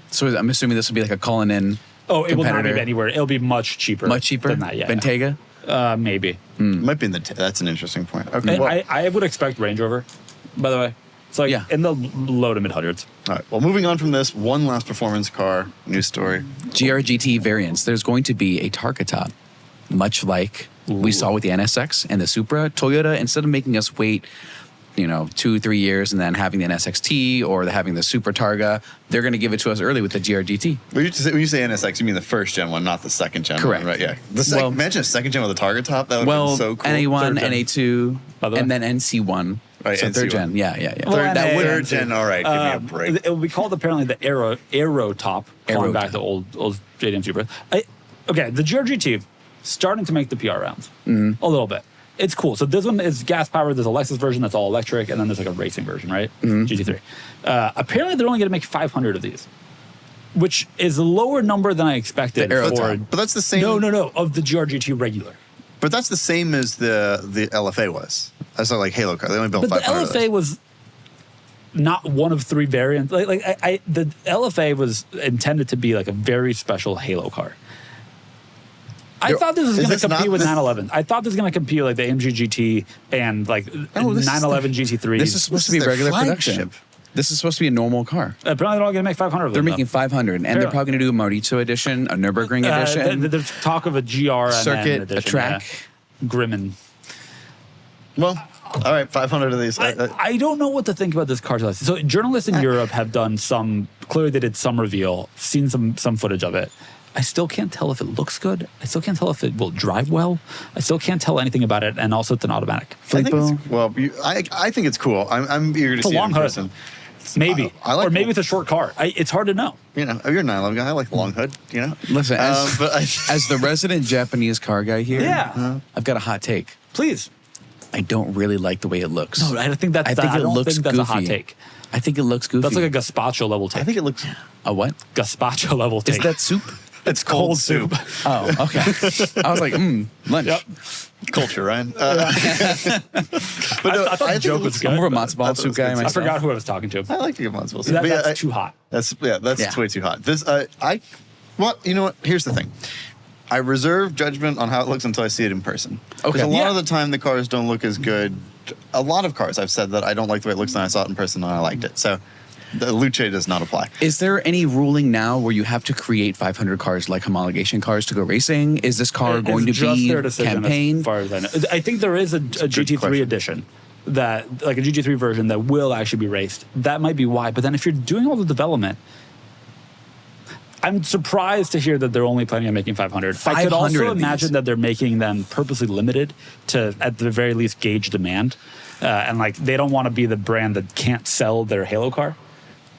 So I'm assuming this would be like a calling in. Oh, it will not competitor. be anywhere. It'll be much cheaper. Much cheaper than that. Yeah. Bentayga. Maybe. Might be in the. That's an interesting point. Okay. And Well, I would expect Range Rover. By the way, it's like Yeah. in the low to mid hundreds. all right. Well, moving on from this, one last performance car news story. GRGT variants. There's going to be a Targa top, much like we saw with the NSX and the Supra. Toyota, instead of making us wait, 2-3 years and then having the NSXT or having the Supra Targa, they're going to give it to us early with the GRGT. When you say NSX, you mean the first gen one, not the second gen Correct. one, right? Yeah. Well- Imagine a second gen with a Targa top. That would have been so cool. NA1, Third gen. NA2, By the way. and then NC1. Right, so third NC1. gen. Yeah. Well, That NA, third gen, all right, give me a break. It will be called apparently the Aero top, Aero calling back top. the old JDM Supra. Okay, the GRGT starting to make the PR rounds a little bit. It's cool. So this one is gas powered. There's a Lexus version that's all electric, and then there's like a racing version, right? GT3. Apparently, they're only going to make 500 of these, which is a lower number than I expected. The Aero for, top. But that's the same. No, of the GRGT regular. But that's the same as the LFA was. That's not like Halo car. They only built But the 500 of those. LFA was not one of three variants. The LFA was intended to be like a very special Halo car. I thought this was Is going to this not compete with this- 911. I thought this was going to compete with like the AMG GT and like Oh, this is 911 GT3. This is supposed to This be is their regular flagship. production. This is supposed to be a normal car. Apparently, they're all going to make 500 of They're them. making 500, and they're Fair. probably going to do a Mauricio edition, a Nürburgring edition, There's talk of a GR and circuit, edition, a track. yeah. Grimmin. Well, all right, 500 of these. I don't know what to think about this car. So journalists in Europe have done some. Clearly, they did some reveal. Seen some footage of it. I still can't tell if it looks good. I still can't tell if it will drive well. I still can't tell anything about it. And also, it's an automatic. I think I think it's cool. I'm eager to It's a see it long in hood. person. Maybe. I like or maybe it. it's a short car. It's hard to know. You're a 911 guy. I like the long hood. Listen, But as the resident Japanese car guy here, Yeah. I've got a hot take. Please. I don't really like the way it looks. No, I think that's. I think I it don't looks think that's goofy. a hot take. I think it looks goofy. That's like a gazpacho level take. I think it looks. a what? Gazpacho level take. Is that soup? It's cold soup? Oh, okay. I was like, lunch. Yep. culture, Ryan. But no, I thought the think joke it was looks- good. I'm more of a but matzo ball soup guy I myself. forgot who I was talking to. I like to get matzo ball soup. That- But yeah, that's too hot. That's Yeah. way too hot. This well, you know what? Here's the thing. I reserve judgment on how it looks until I see it in person. Okay. Because a lot Yeah. of the time the cars don't look as good. A lot of cars I've said that I don't like the way it looks, and I saw it in person and I liked it. So the Luce does not apply. Is there any ruling now where you have to create 500 cars like homologation cars to go racing? Is this car going to It's just be their decision campaign? as far as I know. I think there is a GT3 question. edition that, like a GT3 version that will actually be raced. That might be why. But then if you're doing all the development, I'm surprised to hear that they're only planning on making 500. I could 500 also of these. imagine that they're making them purposely limited to, at the very least, gauge demand. And like they don't want to be the brand that can't sell their Halo car.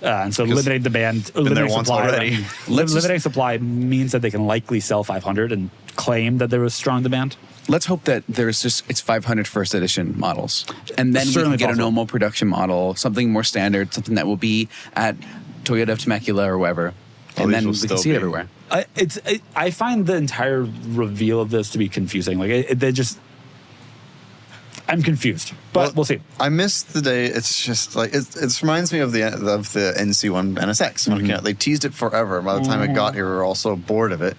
And so limiting demand, there limiting once supply, already. limiting supply means that they can likely sell 500 and claim that there was strong demand. Let's hope that it's 500 first edition models, and then we can Certainly get possible. a normal production model, something more standard, something that will be at Toyota of Temecula or wherever, Oh, and these then will we can still see it be- everywhere. I find the entire reveal of this to be confusing. Like they just, I'm confused, but we'll see. I missed the day. It's just like it reminds me of the NC1 NSX. When it came out. They teased it forever. By the time it got here, we were all so bored of it.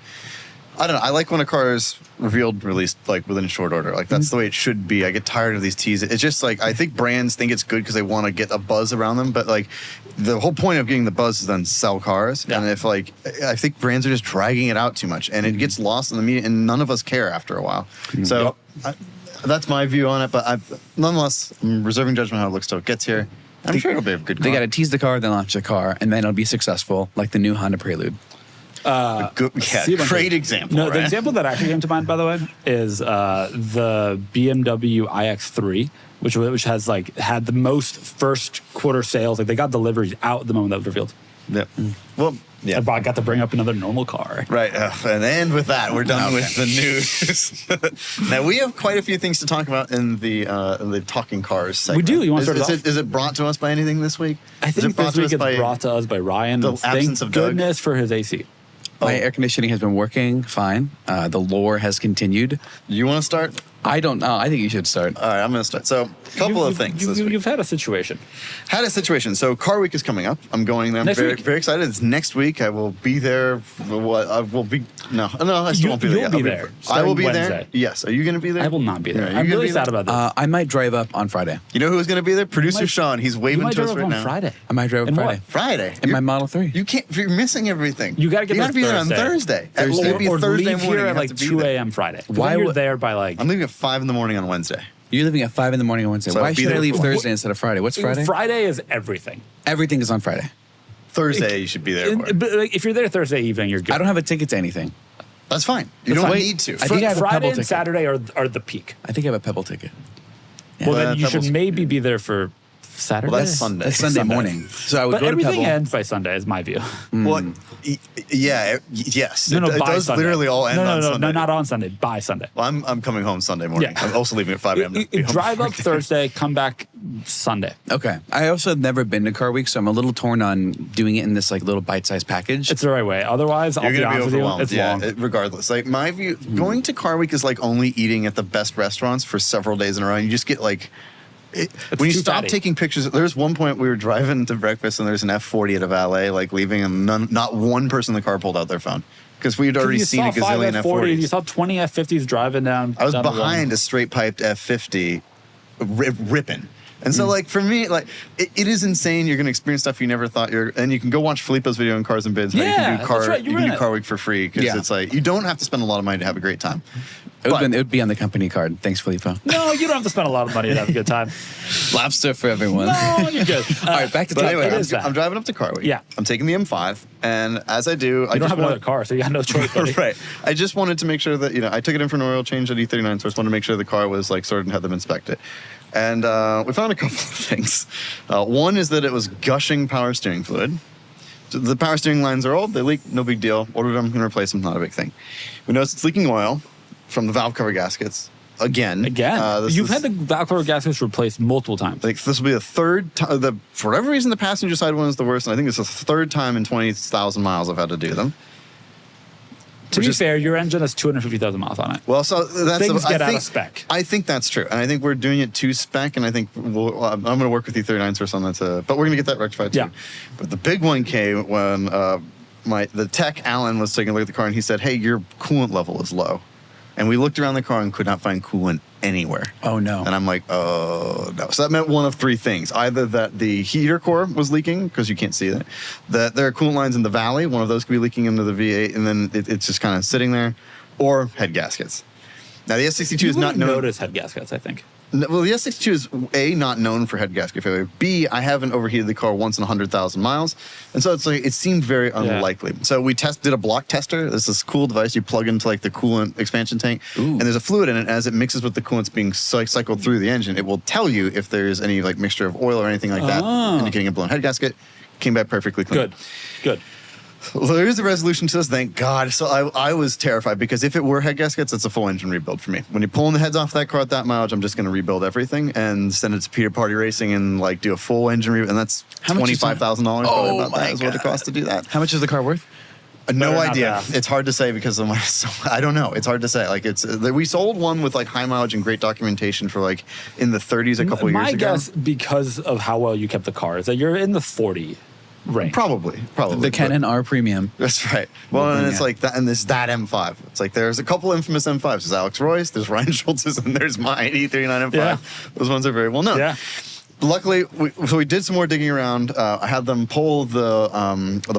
I don't know. I like when a car is revealed, released like within short order. Like that's the way it should be. I get tired of these teases. It's just like I think brands think it's good because they want to get a buzz around them. But like the whole point of getting the buzz is then sell cars. Yeah. And if like I think brands are just dragging it out too much, and it gets lost in the media, and none of us care after a while. So. That's my view on it, but nonetheless, I'm reserving judgment how it looks till it gets here. I'm sure it'll be a good car. They got to tease the car, then launch the car, and then it'll be successful, like the new Honda Prelude. See a bunch great of- example. No, the right? example that actually came to mind, by the way, is the BMW iX3, which has like had the most first quarter sales. Like they got deliveries out at the moment that was revealed. Yep. Well, Yeah. I got to bring up another normal car. Right. And with that, we're done with the news. Now, we have quite a few things to talk about in the Talking Cars segment. We do. You want to start Is it brought to us by anything this week? I think this week it's brought to us by Ryan. The absence of Doug? Goodness for his AC. My air conditioning has been working fine. The lore has continued. You want to start? I don't know. I think you should start. All right, I'm going to start. So, a couple of things this week. You've had a situation. Had a situation. So, Car Week is coming up. I'm going there. I'm very excited. It's next week. I will be there. I will be. No, I still won't be there. You'll be there. I will be Wednesday. there. Yes. Are you going to be there? I will not be there. Yeah, I'm really sad about this. I might drive up on Friday. You know who's going to be there? Producer Sean. He's You waving might to drive us up right on now. Friday. I might drive up And Friday. what? Friday. In my Model 3. You can't. You're missing everything. You got to get You there got to be there on Thursday. Thursday. Maybe Or Thursday leave morning. here you at have like to be 2 there. a.m. Friday. Why You're would- there by like... I'm leaving at 5 in the morning on Wednesday. You're leaving at 5 in the morning on Wednesday. So Why be should I there leave for- Thursday instead of Friday? What's Friday? Friday is everything. Everything is on Friday. Thursday, you should be there. for. But like, if you're there Thursday evening, you're good. I don't have a ticket to anything. That's fine. You That's don't fine. need to. I think I have a Friday Pebble and ticket. Saturday are the peak. I think I have a Pebble ticket. Well, then you Pebble's- should maybe be there for Saturday. Well, that's Sunday. That's Sunday morning. So I would But go to everything Pebble. ends by Sunday, is my view. Well, yes. No, it by does Sunday. literally all end on no, Sunday. No, not on Sunday. By Sunday. Well, I'm coming home Sunday morning. Yeah. I'm also leaving at 5 a.m. to be home. Drive up Thursday, come back Sunday. Okay. I also have never been to Car Week, so I'm a little torn on doing it in this like little bite-sized package. It's the right way. Otherwise, I'll You're be going to be honest with you, overwhelmed. it's Yeah, long. regardless. Like, my view, going to Car Week is like only eating at the best restaurants for several days in a row. And you just get like... when you too stop fatty. taking pictures, there was one point we were driving to breakfast and there's an F40 at a valet, like leaving, and not one person in the car pulled out their phone because we had already You seen a saw 5 gazillion F40s. You F40s. saw 20 F50s driving down. I was down the behind road. a straight piped F50 ripping. And so, like, for me, like, it is insane. You're going to experience stuff you never thought and you can go watch Filippo's video on Cars and Bids. How Yeah, you can do that's right, you you're can in do it. Car Week for free because Yeah. it's like, you don't have to spend a lot of money to have a great time. it would be on the company card. Thanks, Filippo. No, you don't have to spend a lot of money to have a good time. Lobster for everyone. No, you're good. All right, back to But Top anyway, it Gun. is that. I'm driving up to Car Week. Yeah. I'm taking the M5. And as I do, I You don't just have another car, so you got no choice, buddy. Right. I just wanted to make sure that, I took it in for an oil change at E39, so I just wanted to make sure the car was like sorted and had them inspect it. And we found a couple of things. One is that it was gushing power steering fluid. So the power steering lines are old, they leak, no big deal. Ordered them, gonna replace them, not a big thing. We noticed it's leaking oil from the valve cover gaskets. Again. You've had the valve cover gaskets replaced multiple times. Like, this will be the third time. For whatever reason, the passenger side one is the worst, and I think it's the third time in 20,000 miles I've had to do them. To be fair, your engine has 250,000 miles on it. Well, so that's Things get I out think, of spec. I think that's true, and I think we're doing it to spec, and I think I'm going to work with E39 source on that. But we're going to get that rectified too. Yeah. But the big one came when the tech Alan was taking a look at the car, and he said, "Hey, your coolant level is low," and we looked around the car and could not find coolant anywhere. Oh, no. And I'm like, oh no. So that meant one of three things: either that the heater core was leaking because you can't see that there are coolant lines in the valley, one of those could be leaking into the V8, and then it's just kind of sitting there, or head gaskets. Now the S62 You is not wouldn't known. notice head gaskets, I think. Well, the S62 is A, not known for head gasket failure. B, I haven't overheated the car once in 100,000 miles, and so it's like it seemed very unlikely. So we did a block tester. This is a cool device you plug into like the coolant expansion tank, and there's a fluid in it. As it mixes with the coolants being cycled through the engine, it will tell you if there's any like mixture of oil or anything like that, indicating a blown head gasket. Came back perfectly clean. Good. Well, there is a resolution to this, thank God. So I was terrified because if it were head gaskets, it's a full engine rebuild for me. When you're pulling the heads off that car at that mileage, I'm just going to rebuild everything and send it to Peter Party Racing and like do a full engine rebuild. And that's $25,000 probably about that is what it costs to do that. How much is the car worth? No Better not idea. ask. It's hard to say because of my. I don't know. It's hard to say. Like we sold one with like high mileage and great documentation for like in the 30s a couple of years My ago. guess, because of how well you kept the car, is that you're in the 40 range. Probably. The Kennan R Premium. That's right. Well, and it's like that, and there's that M5. It's like there's a couple infamous M5s. There's Alex Royce, there's Ryan Schultz's, and there's mine E39 M5. Yeah. Those ones are very well known. Yeah. Luckily, we did some more digging around. I had them pull the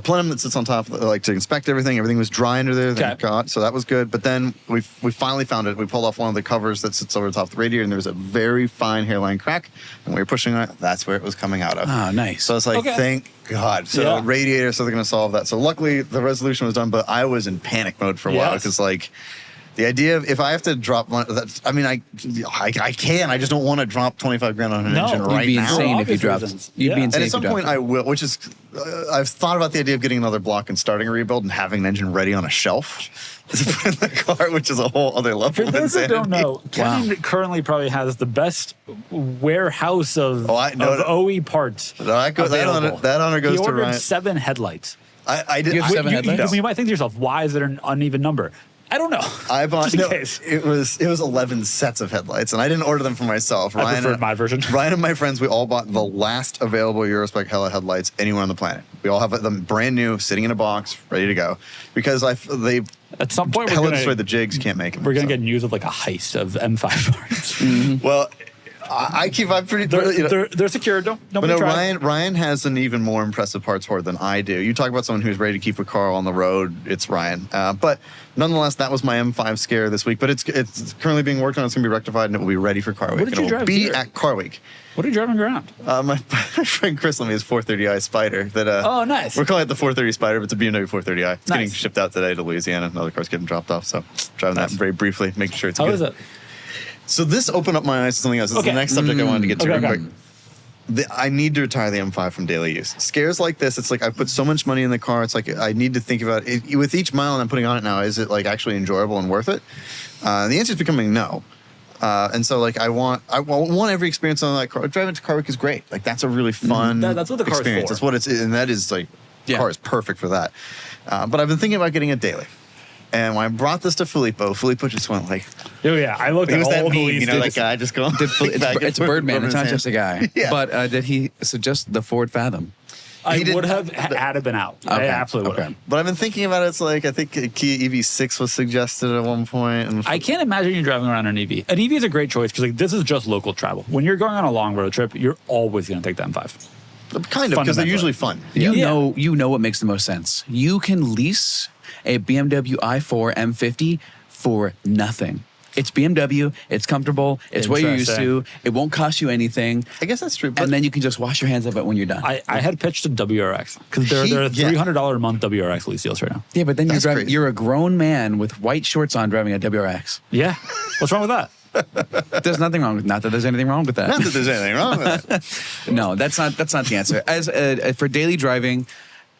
plenum that sits on top, like to inspect everything. Everything was dry under there, thank God. So that was good. But then we finally found it. We pulled off one of the covers that sits over the top of the radiator, and there was a very fine hairline crack. And we were pushing on it. That's where it was coming out of. Ah, nice. So it's like, thank God. So radiator, so they're going to solve that. So luckily, the resolution was done, but I was in panic mode for a while because like The idea of if I have to drop one, that's, I mean, I can. I just don't want to drop 25 grand on an engine right now. You'd be insane if you Obvious dropped. reasons. You'd be Yeah. insane And at if some you point dropped. I will, which is, I've thought about the idea of getting another block and starting a rebuild and having an engine ready on a shelf to put in the car, which is a whole other level For of those that insanity. don't know, Kennan currently probably has the best warehouse of, I know of that. OE parts. No, that honor goes he to ordered Ryan. 7 headlights. I did. You have I- 7 headlights? You might think to yourself, why is it an uneven number? I don't know. I bought Just in no, case. it was 11 sets of headlights, and I didn't order them for myself. I preferred my version. Ryan and my friends, we all bought the last available Eurospec Hella headlights anywhere on the planet. We all have them brand new, sitting in a box, ready to go, because they At some point, Hella we're destroyed the gonna jigs, can't make them. we're gonna so. get news of like a heist of M5 parts. Well, I'm pretty. They're secure. Don't But nobody no, try. Ryan has an even more impressive parts hoard than I do. You talk about someone who's ready to keep a car on the road, it's Ryan. But nonetheless, that was my M5 scare this week. But it's currently being worked on. It's going to be rectified, and it will be ready for Car Week. What did And you it will drive be here? at Car Week. What are you driving around? My friend Chris lent me his 430i Spider. That Oh, nice. We're calling it the 430 Spider, but it's a BMW 430i. It's getting Nice. shipped out today to Louisiana. Another car's getting dropped off, so driving that very briefly, making sure it's How good. is it? So this opened up my eyes to something else. This is Okay. the next subject I wanted to get to Okay, real okay. quick. I need to retire the M5 from daily use. Scares like this, it's like I've put so much money in the car. It's like I need to think about it. With each mile I'm putting on it now, is it like actually enjoyable and worth it? The answer is becoming no. And so like I want every experience on that car. Driving to Car Week is great. Like that's a really fun That's what the car's experience. for. That's what it's, and that is like the car is perfect for that. But I've been thinking about getting a daily. And when I brought this to Filippo just went like, Oh yeah, I looked he at was that all the meme, leads. you know, that guy just going. It's Birdman. It's not just a guy. Yeah. But did he suggest the Ford Fathom? I He did- would have had it been out. I Okay, absolutely would okay. have. But I've been thinking about it. It's like I think a Kia EV6 was suggested at one point, and I can't imagine you driving around an EV. An EV is a great choice because like this is just local travel. When you're going on a long road trip, you're always going to take the M5. kind of because they're Fundamentally. usually fun. You know what makes the most sense. You can lease a BMW i4 M50 for nothing. It's BMW. It's comfortable. It's what you're used to. It won't cost you anything. I guess that's true. But And then you can just wash your hands of it when you're done. I had pitched a WRX because there are Yeah. $300 a month WRX lease deals right now. yeah, but then That's you're driving. crazy. You're a grown man with white shorts on driving a WRX. Yeah, what's wrong with that? There's nothing wrong with. Not that there's anything wrong with that. not that there's anything wrong with that. No, that's not the answer. As for daily driving,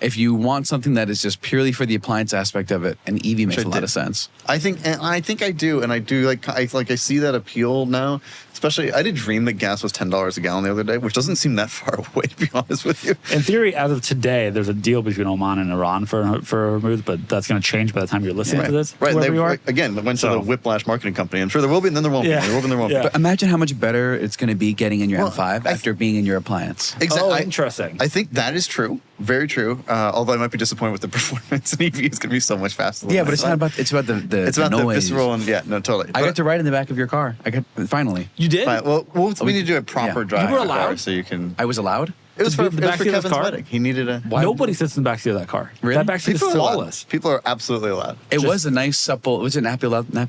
if you want something that is just purely for the appliance aspect of it, an EV makes a lot of sense. I think I do, and I do I see that appeal now. Especially, I did dream that gas was $10 a gallon the other day, which doesn't seem that far away, to be honest with you. In theory, as of today, there's a deal between Oman and Iran for Hormuz, but that's going to change by the time you're listening to this. Right. wherever They you are. again went to So- the Whiplash marketing company. I'm sure there will be, and then there won't Yeah. be. There will be, and there won't Yeah. be. But imagine how much better it's going to be getting in your Well, M5 I- after being in your appliance. Oh, interesting. I think that is true. Very true. Although I might be disappointed with the performance. An EV is going to be so much faster. Than Yeah, but it's not that. about. It's about the. It's about the noise. visceral and totally. I got to ride in the back of your car. I got finally. You did? Fine. Well, we need to do a proper Yeah. drive. You were in the car allowed? so you can. I was allowed. It was To for, be in the it was for backseat of his Kevin's car? wedding. He needed a. Nobody sits in the backseat of that car. Really? That backseat is People are allowed. flawless. People are absolutely allowed. It Just- was a nice supple. Was it Napa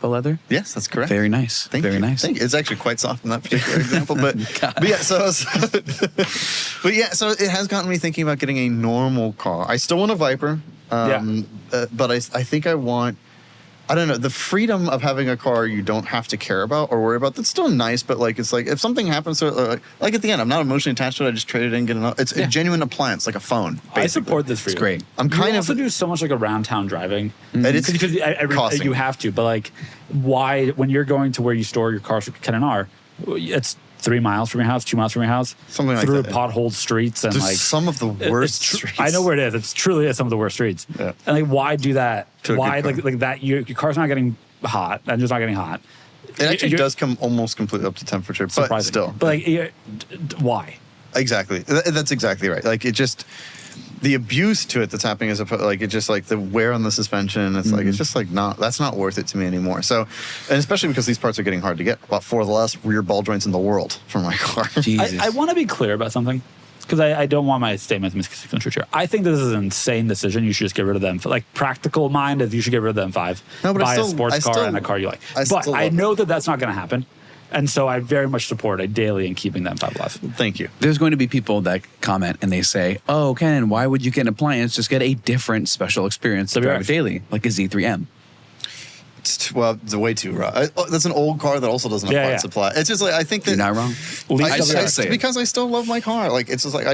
leather? Yes, that's correct. Very nice. Thank Very you. nice. Thank you. It's actually quite soft in that particular example, but yeah. So it has gotten me thinking about getting a normal car. I still want a Viper, but I think I want. I don't know, the freedom of having a car you don't have to care about or worry about. That's still nice, but like it's like if something happens to it, like at the end, I'm not emotionally attached to it. I just trade it in, get it. It's a genuine appliance, like a phone. Basically. I support this for you. It's great. I'm kind you of. also do so much like around town driving. It's Because costing. you have to, but like, why when you're going to where you store your cars for Kennan are, it's 3 miles from your house, 2 miles from your house, Something like through that. potholed streets and There's like some of the worst it's streets. I know where it is. It's truly is some of the worst streets. Yeah. And like, why do that? To a Why good car. like that? Your car's not getting hot, and just not getting hot. It actually You're- does come almost completely up to temperature, but surprising. still. But like, why? Exactly. That's exactly right. Like it just the abuse to it that's happening is like it's just like the wear on the suspension. It's like it's just like that's not worth it to me anymore. So, and especially because these parts are getting hard to get. About 4 of the last rear ball joints in the world for my car. Jesus. I want to be clear about something because I don't want my statement to be misconstrued here. I think this is an insane decision. You should just get rid of them. Like practical mind is you should get rid of the M5. No, but I buy still- a sports I car still- and a car you like. I But still I love know that that's not going to happen. And so I very much support a daily and keeping the M5 alive. Thank you. There's going to be people that comment and they say, "Oh, Kennan, why would you get an appliance? Just get a different special experience to drive WRX. it daily, like a Z3M." Well, it's way too raw. That's an old car that also doesn't have part supply. It's just like I think that You're not wrong. Because I still love my car. Like it's just like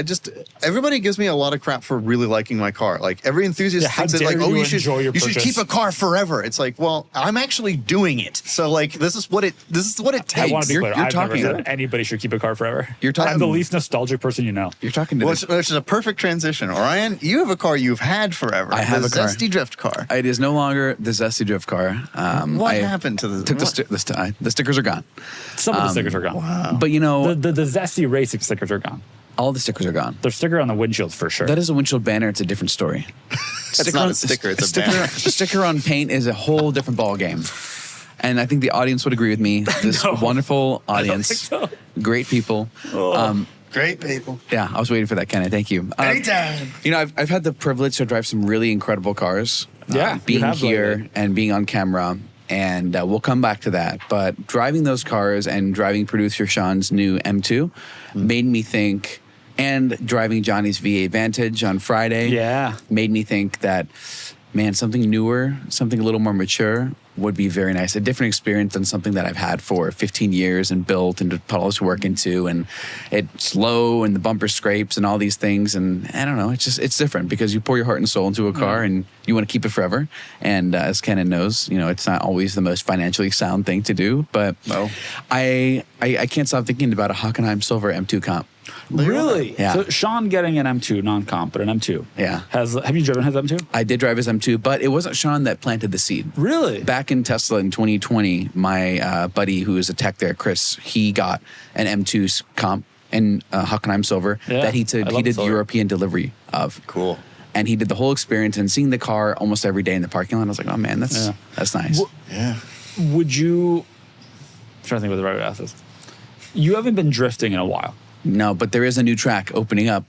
everybody gives me a lot of crap for really liking my car. Like every enthusiast thinks that like, oh, you should keep a car forever. It's like, well, I'm actually doing it. So like this is what it takes. I want to be clear. I've talking never said anybody should keep a car forever. You're talking. I'm the least nostalgic person you know. You're talking to which is a perfect transition. Orion, you have a car you've had forever. I have a car. Zesty drift car. It is no longer the Zesty drift car. What happened to the stickers are gone. Some of the stickers are gone. Wow. But you know, the Zesty racing stickers are gone. all the stickers are gone. There's sticker on the windshield for sure. That is a windshield banner. It's a different story. It's not a sticker. It's a banner. A sticker on paint is a whole different ball game. And I think the audience would agree with me. This wonderful audience, great people. Great people. Yeah, I was waiting for that, Kennan. Thank you. Anytime. You know, I've had the privilege to drive some really incredible cars. Yeah, being you have here lately. and being on camera, and we'll come back to that. But driving those cars and driving producer Sean's new M2 made me think, and driving Johnny's V8 Vantage on Friday made me think that, man, something newer, something a little more mature would be very nice. A different experience than something that I've had for 15 years and built and put all this work into, and it's low and the bumper scrapes and all these things. And I don't know, it's different because you pour your heart and soul into a car and you want to keep it forever. And as Kennan knows, you know, it's not always the most financially sound thing to do, but I can't stop thinking about a Hockenheim Silver M2 comp. Really? Yeah. So Sean getting an M2 non-comp, but an M2. Yeah. Have you driven his M2? I did drive his M2, but it wasn't Sean that planted the seed. Really? Back in Tesla in 2020, my buddy who is a tech there, Chris, he got an M2 comp in Hockenheim Silver that he did the European delivery of. Cool. And he did the whole experience and seeing the car almost every day in the parking lot. I was like, oh man, that's nice. Would you? I'm trying to think what the right way to ask this. You haven't been drifting in a while. No, but there is a new track opening up,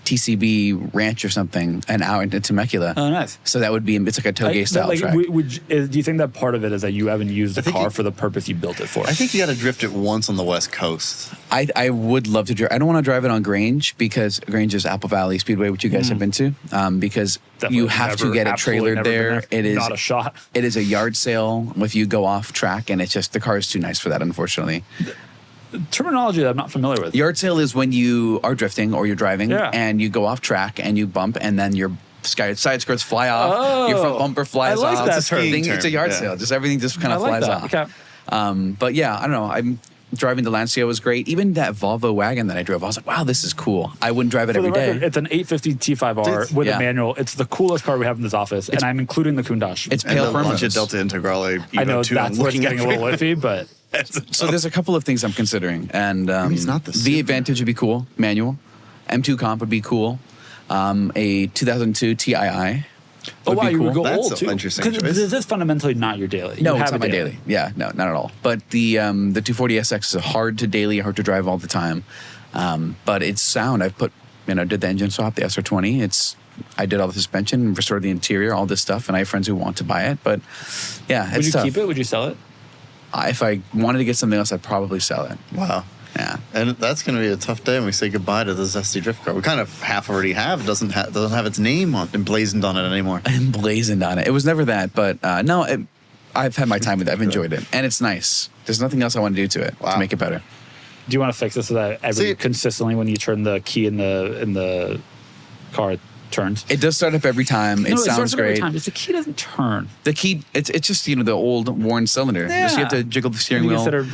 TCB Ranch or something, an hour into Temecula. Oh, nice. So that would be, it's like a Toge style track. Do you think that part of it is that you haven't used the car for the purpose you built it for? I think you got to drift it once on the West Coast. I would love to drive. I don't want to drive it on Grange because Grange is Apple Valley Speedway, which you guys have been to, because you have to get it trailered there. It is not a shot. It is a yard sale if you go off track, and it's just the car is too nice for that, unfortunately. Terminology that I'm not familiar with. Yard sale is when you are drifting or you're driving and you go off track and you bump and then your side skirts fly off, your front bumper flies off. I like that It's a yard sale. Just everything just kind of flies off. Okay. But yeah, I don't know. I'm driving the Lancia was great. Even that Volvo wagon that I drove, I was like, wow, this is cool. I wouldn't drive it every day. It's an 850 T5R with a manual. It's the coolest car we have in this office, and I'm incluling the Countach. It's pale Lancia Delta Integrale. I know that's what's getting a little iffy, but so there's a couple of things I'm considering, and it's not the V8 Vantage would be cool, manual. M2 Comp would be cool. A 2002 TII. Oh wow, be you cool. would go That's old an too. interesting Because choice. this is fundamentally not your daily. No, you it's have not a my daily. Yeah, no, not at all. But the 240SX is hard to drive all the time. But it's sound. I've did the engine swap, the SR20. I did all the suspension, restored the interior, all this stuff, and I have friends who want to buy it. But yeah, Would it's you tough. keep it? Would you sell it? If I wanted to get something else, I'd probably sell it. Wow. Yeah. And that's going to be a tough day when we say goodbye to the Zesty drift car. We kind of half already have. It doesn't have its name emblazoned on it anymore. Emblazoned on it. It was never that, but I've had my time with it. I've enjoyed it, and it's nice. There's nothing else I want to do to it to make it better. Do you want to fix this so that consistently when you turn the key in the car, it turns? It does start up every time. It sounds great. Every time. Just the key doesn't turn. The key, it's just the old worn cylinder. Yeah. Just you have to jiggle the steering wheel.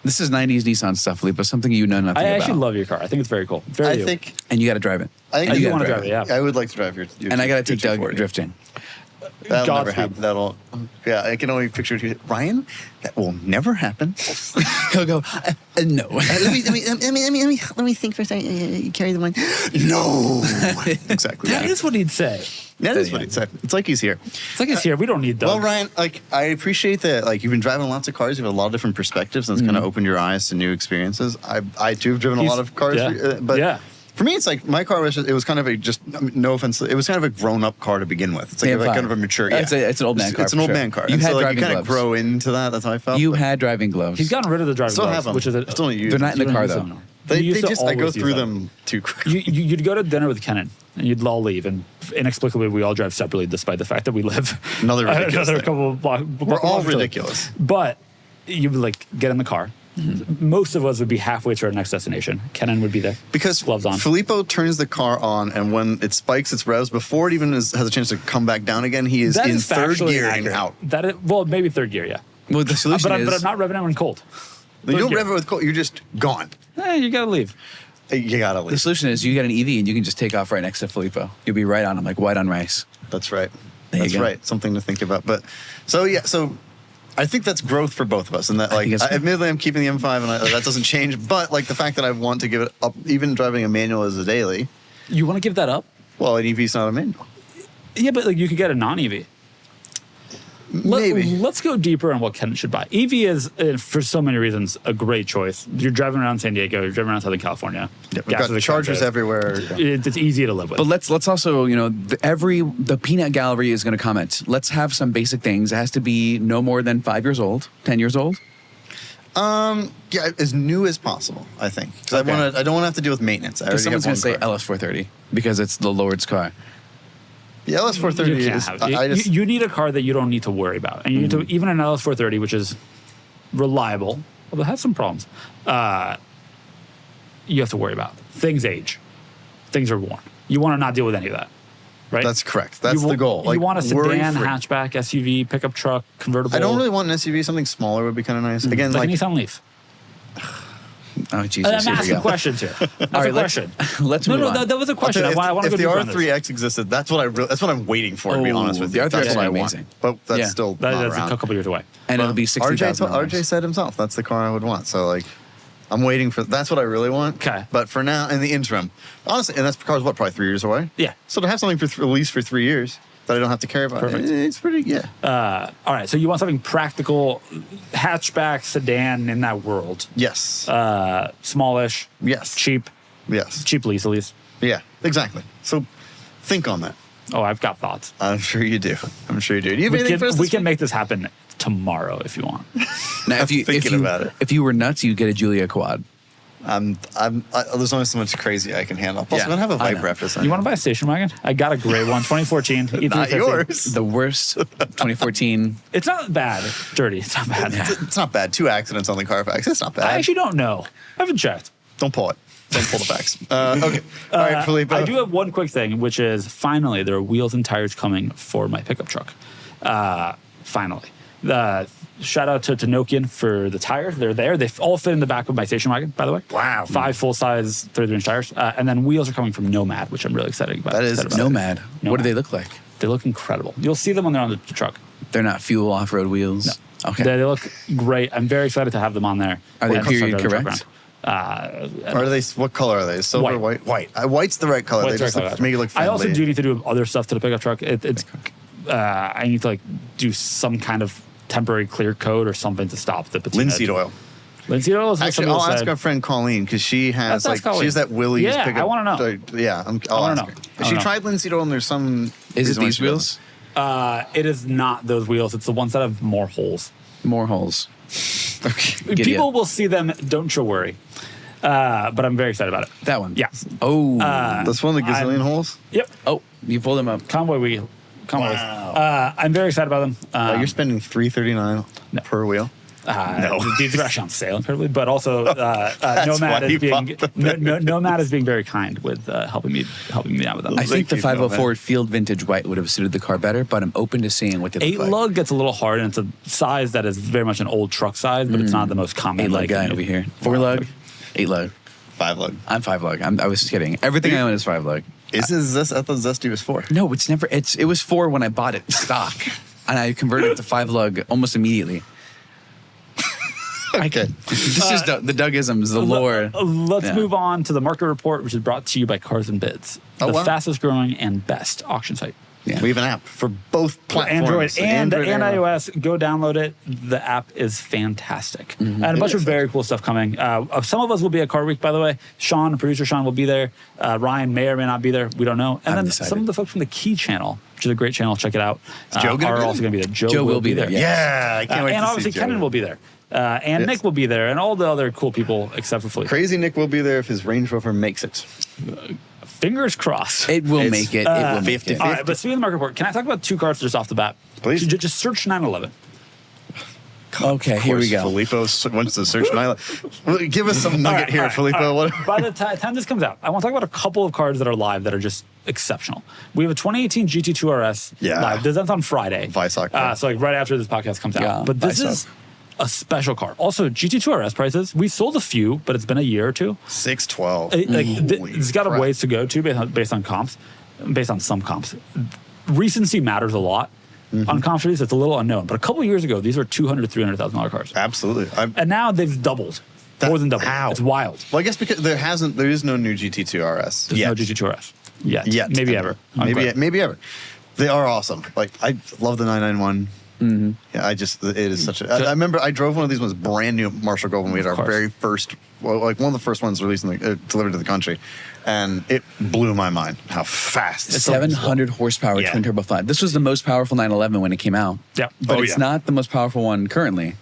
This is 90s Nissan stuff, Filippo, something you know nothing about. I actually love your car. I think it's very cool. Very you. And you got to drive it. I do want to drive it, yeah. I would like to drive your and I got to take Doug 240. drifting. That'll never happen. I can only picture it. Ryan, that will never happen. He'll go, no. Let me think for a second. You carry the one. No. Exactly. That is what he'd say. That is what he'd say. It's like he's here. It's like he's here. We don't need Doug. Well, Ryan, I appreciate that. You've been driving lots of cars. You have a lot of different perspectives, and it's kind of opened your eyes to new experiences. I too have driven a lot of cars, but for me, it's like my car was. It was kind of no offense. It was kind of a grown-up car to begin with. It's like kind of a mature. Yeah, it's an old man car. It's an old man car. You had driving you kind gloves. of grow into that. That's how I felt. You had driving gloves. He's gotten rid of the driving Still gloves, have them. which is Still don't use They're them. not in the car though. I go through them too quickly. You'd go to dinner with Kennan, and you'd all leave, and inexplicably we all drive separately, despite the fact that we live Another couple of blocks. We're all ridiculous. But you would like get in the car. Most of us would be halfway to our next destination. Kennan would be there because gloves on. Filippo turns the car on, and when it spikes its revs, before it even has a chance to come back down again, he is in third gear and out. Well, maybe third gear, yeah. Well, the solution but I'm not revving it when cold. You don't rev it with cold. You're just gone. You gotta leave. You gotta leave. The solution is you get an EV and you can just take off right next to Filippo. You'll be right on him, like white on rice. That's right. That's right. Something to think about. But so I think that's growth for both of us, and that admittedly I'm keeping the M5, and that doesn't change. But like the fact that I want to give it up, even driving a manual as a daily. You want to give that up? Well, an EV's not a manual. Yeah, but like you could get a non-EV. Maybe. Let's go deeper on what Kennan should buy. EV is, for so many reasons, a great choice. You're driving around San Diego. You're driving around Southern California. Yeah, we've got chargers everywhere. It's easy to live with. But let's also, the peanut gallery is going to comment. Let's have some basic things. It has to be no more than 5 years old, 10 years old. Yeah, as new as possible, I think. Because I don't want to have to deal with maintenance. Someone's going to say LS430 because it's the Lord's car. The LS430 is. You need a car that you don't need to worry about, and you need to even an LS430, which is reliable, although it has some problems. You have to worry about things age, things are worn. You want to not deal with any of that, right? That's correct. That's the goal. You want a sedan, hatchback, SUV, pickup truck, convertible. I don't really want an SUV. Something smaller would be kind of nice. Again, like a Nissan Leaf. Oh, Jesus. I'm asking questions here. That's a question. Let's move on. That was a question. I want to if the R3X existed, that's what I'm waiting for, to be honest with you. The R3X That's is what I amazing. want. But that's still not that's around. a couple years away. And it'll be $60,000. RJ said himself, that's the car I would want. So, I'm waiting for, that's what I really want. Okay. But for now, in the interim, honestly, and that's car's probably 3 years away? Yeah. So to have something for at least for 3 years that I don't have to care about, Perfect. It's pretty, yeah. All right, so you want something practical, hatchback, sedan in that world. Yes. Smallish. Yes. Cheap. Yes. Cheap lease, at least. Yeah, exactly. So think on that. Oh, I've got thoughts. I'm sure you do. Do you have anything for us We this can week? make this happen tomorrow if you want. Now, about it. If you were nuts, you'd get a Giulia quad. There's only so much crazy I can handle. Plus, Yeah, I'm going to have a I Viper know. after this. You want to buy a station wagon? I got a gray one, 2014. E350. Not yours. The worst 2014. It's not bad. Dirty. It's not bad. It's not bad. 2 accidents on the Carfax. It's not bad. I actually don't know. I haven't checked. Don't pull it. Don't pull the facts. Okay. All right, Filippo. I do have one quick thing, which is finally there are wheels and tires coming for my pickup truck. Finally. Shout out to Nokian for the tires. They're there. They all fit in the back of my station wagon, by the way. Wow. 5 full-size 33-inch tires. And then wheels are coming from Nomad, which I'm really excited about. That is Nomad. Nomad. What do they look like? They look incredible. You'll see them when they're on the truck. They're not fuel off-road wheels? No. Okay. They look great. I'm very excited to have them on there. Are they When I start period driving the truck correct? around. Are they? What color are they? Silver, White. white. White's the right color. White's They just the right color. make it look I friendly. also do need to do other stuff to the pickup truck. I need to do some kind of temporary clear coat or something to stop the patina. Linseed oil. Linseed oil is what Actually, some people I'll ask said. our friend Colleen because she has Let's ask Colleen. she has that Willie's Yeah, pickup. I wanna know. Yeah, I'll wanna ask know. her. I She wanna know. tried linseed oil and there's some. Is it reason why these she doesn't. wheels? It is not those wheels. It's the ones that have more holes. More holes. Okay. People will see them. Don't you worry. But I'm very excited about it. That one? Yeah. Oh. That's one of the gazillion holes. Yep. Oh, you pulled them up. Convoy wheel. Convoys. Wow. I'm very excited about them. You're spending $339 per wheel. No, these are actually on sale, incredibly. But also, Nomad why is you being bought them. Nomad is being very kind with helping me out with them. I think the Thank you, 504 Field Vintage White would have suited the car better, but I'm open to seeing what they look 8 like. lug gets a little hard, and it's a size that is very much an old truck size, but it's not the most common. 8 lug guy over here. 4 lug, 8 lug. 5 lug. I'm 5 lug. I was just kidding. Everything I own is 5 lug. Is this? I thought Zesty was 4. No, it's never. It was 4 when I bought it stock, and I converted it to 5 lug almost immediately. Okay. This is the Dougisms, the lore. Let's Yeah. move on to the market report, which is brought to you by Cars and Bids, the wow. fastest growing and best auction site. Yeah. We have an app for both For platforms. Android and iOS. Go download it. The app is fantastic. And a bunch of very cool stuff coming. Some of us will be at Car Week, by the way. Producer Sean will be there. Ryan may or may not be there. We don't know. And I'm then decided. some of the folks from the Key channel, which is a great channel. Check it out. Joe gonna are be also there? going to be there. Joe will be there, yeah. Yeah, I can't wait and to obviously see Joe. Kennan will be there. And Yes. Nick will be there, and all the other cool people except for Filippo. Crazy Nick will be there if his Range Rover makes it. Fingers crossed. It will It's, make it. It will make 50. it. All right, but speaking of the market report, can I talk about two cars just off the bat? Please. Just search 911. Okay, here we go. Filippo wants to search my Give us some nugget here, Filippo. What? By the time this comes out, I want to talk about a couple of cars that are live that are just exceptional. We have a 2018 GT2 RS Yeah. live. That's on Friday. Visoc. So like right after this podcast comes out. Yeah, But this Visoc. is a special car. Also, GT2 RS prices, we sold a few, but it's been a year or two. 612. It's got a ways to go to based on comps, based on some comps. Recency matters a lot. On comps for these, it's a little unknown. But a couple of years ago, these were $200,000, $300,000 cars. Absolutely. And now they've doubled. More than doubled. How? It's wild. Well, I guess because there is no new GT2 RS. There's yet. no GT2 RS. Yet. Maybe ever. Maybe ever. They are awesome. Like, I love the 991. Yeah, it is such a. I remember I drove one of these ones brand new Marshall Gold when we had our course. very first, like one of the first ones released delivered to the country, and it blew my mind how fast. The 700 horsepower Yeah. twin turbo flat. This was the most powerful 911 when it came out. Yeah. But Oh, it's yeah. not the most powerful one currently.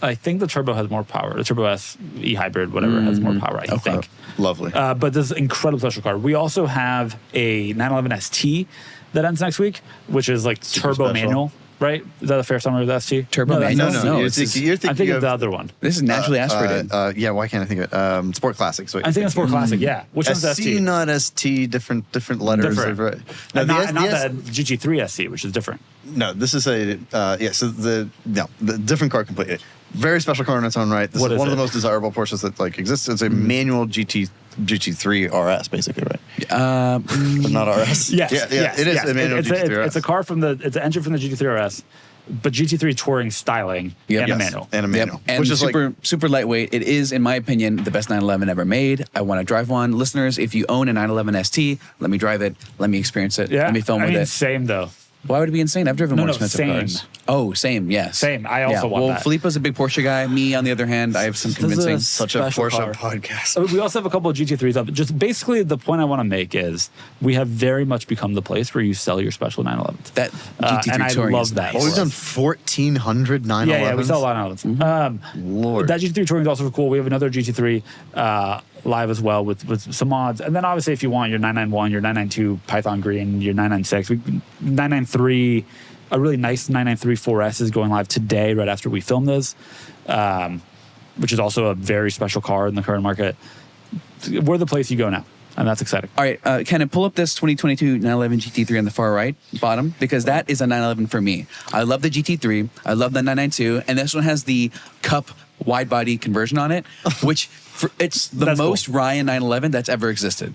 I think the Turbo has more power. The Turbo S E-Hybrid, whatever, has more power, I think. Lovely. But this is an incredible special car. We also have a 911 ST that ends next week, which is like turbo special. manual, right? Is that a fair summary of the ST? Turbo that's manual? ST. No, You're it's thinking, just- you're I thinking think of, it's the other one. This is naturally aspirated. yeah, why can't I think of it? Sport Classic. So I think it's Sport Classic, yeah. Which one's SC, ST? not ST. Different letters. Different. Right. And not the the GT3 SC, which is different. No, this is a So the different car completely. Very special car in its own right. This What is is one of it? the most desirable Porsches that like exists. It's a manual GT3 RS, basically, right? But not RS. Yes, Yeah. yes, It is yes. a manual GT3 RS. It's a car from it's an engine from the GT3 RS, but GT3 touring styling Yep. and a Yes. manual. and a manual, And which is super lightweight. It is, in my opinion, the best 911 ever made. I want to drive one. Listeners, if you own a 911 ST, let me drive it. Let me experience it. Yeah, Let me film I with mean, it. same though. Why would it be insane? I've driven No, more no, expensive same. cars. Oh, same, yes. Same. I also want well, that. Filippo's a big Porsche guy. Me, on the other hand, I have some convincing. such a special Porsche car. podcast. We also have a couple of GT3s up. Just basically, the point I want to make is we have very much become the place where you sell your special 911s. That GT3 and I touring love is that. nice. Well, we've done 1,400 911s. Yeah, we sell a lot of 911s. Lord. That GT3 touring is also cool. We have another GT3 live as well with some mods. And then obviously, if you want your 991, your 992 Python Green, your 996, 993, a really nice 993 4S is going live today, right after we film this, which is also a very special car in the current market. We're the place you go now, and that's exciting. All right, Kennan, pull up this 2022 911 GT3 on the far right bottom, because that is a 911 for me. I love the GT3. I love the 992. And this one has the cup wide body conversion on it, which it's the That's most cool. Ryan 911 that's ever existed.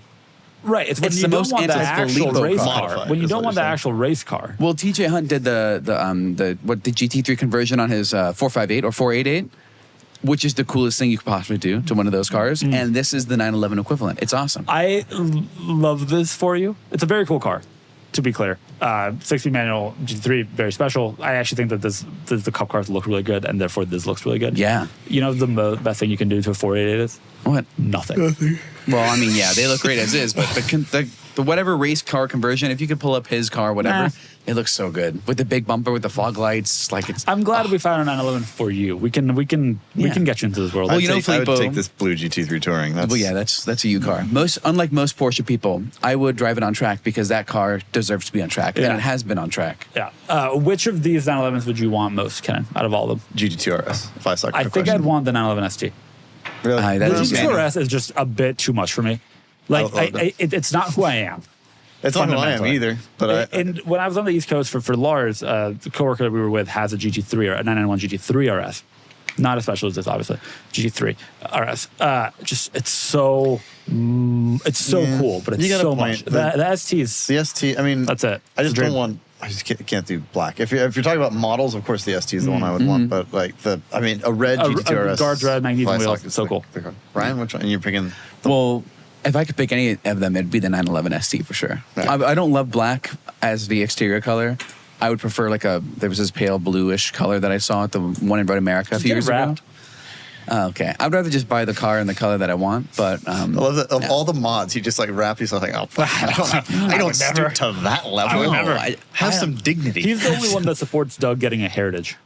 Right, it's when It's you the don't most want the actual anti-Filippo race car. car. Modified, When you is don't what want you're the saying. actual race car. Well, TJ Hunt did the GT3 conversion on his 458 or 488, which is the coolest thing you could possibly do to one of those cars. And this is the 911 equivalent. It's awesome. I love this for you. It's a very cool car, to be clear. 6-speed manual GT3, very special. I actually think that the cup cars look really good, and therefore this looks really good. Yeah. You know the best thing you can do to a 488 is? What? Nothing. Well, I mean, yeah, they look great as is, but the whatever race car conversion, if you could pull up his car, whatever, Nah. it looks so good with the big bumper, with the fog lights, like it's. I'm glad we found a 911 for you. We can get you into this world. Well, I'd you know, take, I would Filippo- take this blue GT3 touring. That's, Well, yeah, that's a U car. Unlike most Porsche people, I would drive it on track because that car deserves to be on track, Yeah. and it has been on track. Yeah. Which of these 911s would you want most, Kennan, out of all of them? GT2 RS. If I suck. I think I'd want the 911 ST. Really? That The is GT2 RS is just a bit too much for me. Like, I love it's not who I am. It's not who I am fundamentally. either. But And when I was on the East Coast for Lars, the coworker that we were with has a GT3 or a 991 GT3 RS. Not as special as this, obviously. GT3 RS. It's so cool, but it's You got a so point. much. The ST is the ST, I mean, that's it. I It's just a dream. don't want. I just can't do black. If you're talking about models, of course the ST is the one I would want. But like a red GT2 RS, guards red, 19 Visoc wheels, is so the- cool. the car. Ryan, which one? And you're picking. Well, if I could pick any of them, it'd be the 911 ST for sure. Yeah. I don't love black as the exterior color. I would prefer there was this pale bluish color that I saw at the one in Road America a few get years it ago. wrapped. Oh, okay, I'd rather just buy the car in the color that I want. But I love that of all the mods, you just like wrap yourself like, oh, I don't stoop to that level. I would never. Have some dignity. He's the only one that supports Doug getting a Heritage.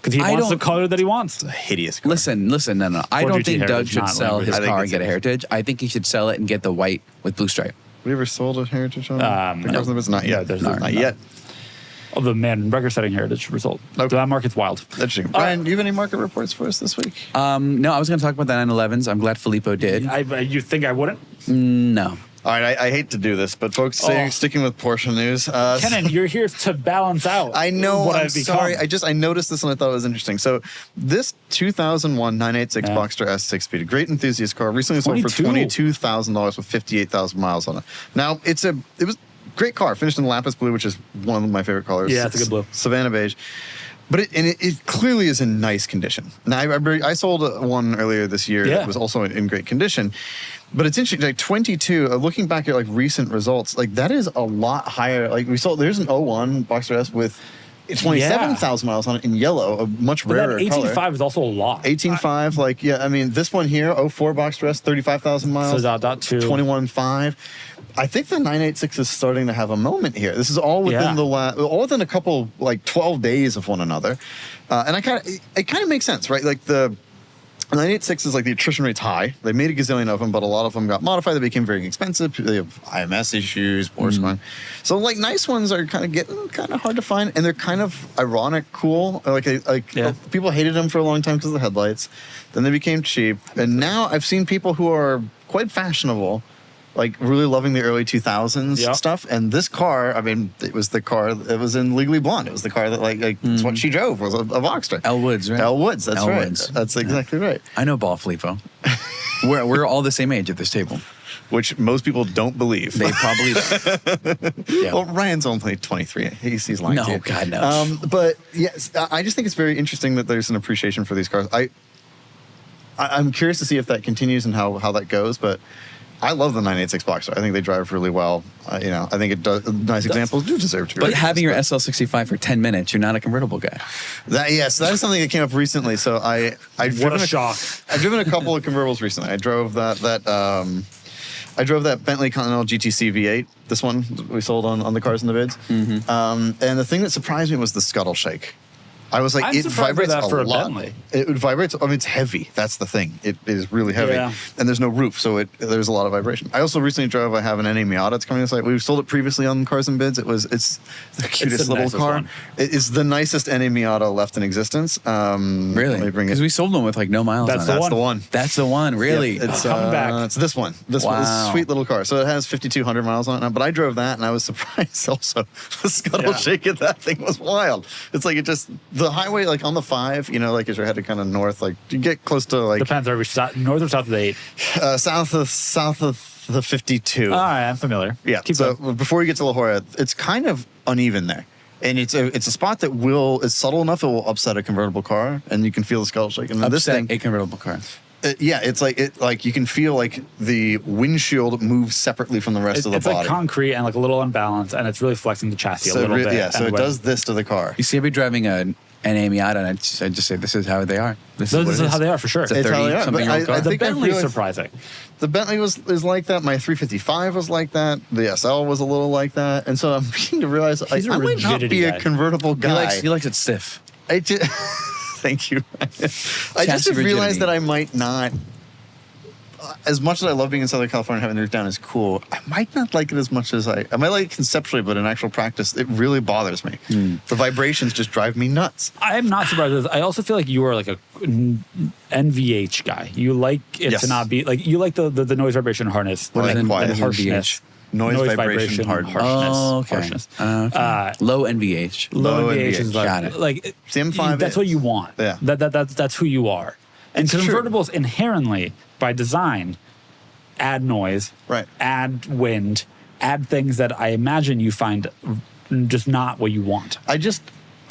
Because he wants the color that he wants. a hideous car. Listen, no. I Ford don't GT think Doug Heritage, should not sell like his I think car and it's get a a- Heritage. I think he should sell it and get the white with blue stripe. Have we ever sold a Heritage on the No. Cars and the Bids? Not yet. there's not not. yet. Oh, the man, record-setting Heritage result. Okay. So that market's wild. Interesting. Brian, you have any market reports for us this week? No, I was going to talk about the 911s. I'm glad Filippo did. You think I wouldn't? No. All right, I hate to do this, but folks, sticking with Porsche news. Kennan, you're here to balance out. I know. what I'm I've become. sorry. I noticed this and I thought it was interesting. So this 2001 986 Boxster S6 speed, a great enthusiast car, recently sold for $22,000 with 58,000 miles on it. Now it was a great car, finished in lapis blue, which is one of my favorite colors. Yeah, it's a good blue. Savannah beige. But it clearly is in nice condition. Now, I sold one earlier this year that was also in great condition. But it's interesting, like 22, looking back at like recent results, like that is a lot higher. Like there's an 01 Boxster S with 27,000 miles on it in yellow, a much rarer But that color. 18.5 is also a lot. 18.5, like, yeah, I mean, this one here, 04 Boxster S, 35,000 miles. So .2. 21.5. I think the 986 is starting to have a moment here. This is all within all within a couple, like 12 days of one another. And it kind of makes sense, right? Like the 986 is like the attrition rate's high. They made a gazillion of them, but a lot of them got modified. They became very expensive. They have IMS issues, Porsche going. So like nice ones are kind of getting kind of hard to find, and they're kind of ironic, cool. Like people hated them for a long time because of the headlights. Then they became cheap, and now I've seen people who are quite fashionable, like really loving the early 2000s stuff. And this car, I mean, it was the car that was in Legally Blonde. It was the car that it's what she drove, was a Boxster. Elle Woods, right? Elle Woods, that's right. Woods. That's exactly right. I know Ball Filippo. we're all the same age at this table. Which most people don't believe. They probably don't. Yeah. Well, Ryan's only 23. He's lying to you. No, God, no. But yes, I just think it's very interesting that there's an appreciation for these cars. I'm curious to see if that continues and how that goes, but I love the 986 Boxster. I think they drive really well. I think it does. Nice examples do deserve to be. But having your SL65 for 10 minutes, you're not a convertible guy. That is something that came up recently. So I've What a shock. I've driven a couple of convertibles recently. I drove that Bentley Continental GTC V8. This one we sold on the Cars and the Bids. And the thing that surprised me was the scuttle shake. I was like, I'm it surprised by vibrates that for a a lot. Bentley. It vibrates. I mean, it's heavy. That's the thing. It is really heavy, Yeah. and there's no roof, so there's a lot of vibration. I also recently drove. I have an NA Miata. It's coming to site. We've sold it previously on Cars and Bids. It's the cutest the little nicest car. one. It is the nicest NA Miata left in existence. Let me Really? bring it. Because we sold one with like no miles That's on it. the That's the one. That's the one, really. Yeah, it's Coming back. It's this one. This one. This is a Wow. sweet little car. So it has 5,200 miles on it now. But I drove that, and I was surprised also. The scuttle shake of that thing was wild. It's like the highway, like on the 5, like as you're headed kind of north, like you get close to like Depends. Are we north or south of the 8? south of the 52. All right, I'm familiar. Yeah. Keep So going. before you get to La Jolla, it's kind of uneven there. And it's a spot that is subtle enough it will upset a convertible car, and you can feel the scuttle shake. And then this Upset thing, a convertible car. it's like you can feel like the windshield moves separately from the rest of the It's body. like concrete and like a little unbalanced, and it's really flexing the chassis a little bit. Yeah, so it anyway. does this to the car. You see, I'll be driving an NA Miata, and I just say, this is how they are. This This what is it how they are for sure. It's a It's how they are, 30-something but year old car. I The think I Bentley's realized- surprising. The Bentley is like that. My 355 was like that. The SL was a little like that. And so I'm beginning to realize I He's a might not rigidity be a guy. convertible guy. He likes it stiff. I just, thank you. I just Chassis have realized rigidity. that I might not. As much as I love being in Southern California and having the roof down is cool, I might not like it as much as I might like it conceptually, but in actual practice, it really bothers me. The vibrations just drive me nuts. I am not surprised with this. I also feel like you are like a NVH guy. You like it Yes. to not be like you like the noise vibration harness. What is and quiet? and What is harshness. Noise vibration hardness. Oh, okay. Harshness. Low NVH. Low Low NVH is NVH. Got it. like CM5 that's is. what you want. Yeah. That's who you are. And It's true. convertibles inherently, by design, add noise, Right. add wind, add things that I imagine you find just not what you want. I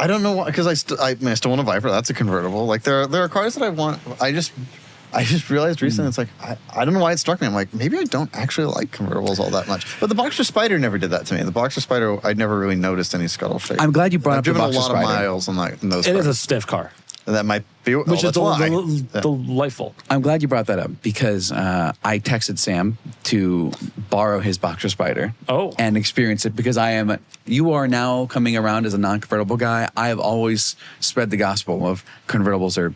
don't know why, because I still want a Viper. That's a convertible. Like there are cars that I want. I just realized recently it's like I don't know why it struck me. I'm like, maybe I don't actually like convertibles all that much. But the Boxster Spider never did that to me. The Boxster Spider, I never really noticed any scuttle shake. I'm glad you brought I've up the driven a Boxster lot of Spider. miles on those It is cars. a stiff car. that might be which is that's why. delightful. I'm glad you brought that up because I texted Sam to borrow his Boxster Spider and experience it because you are now coming around as a non-convertible guy. I have always spread the gospel of convertibles are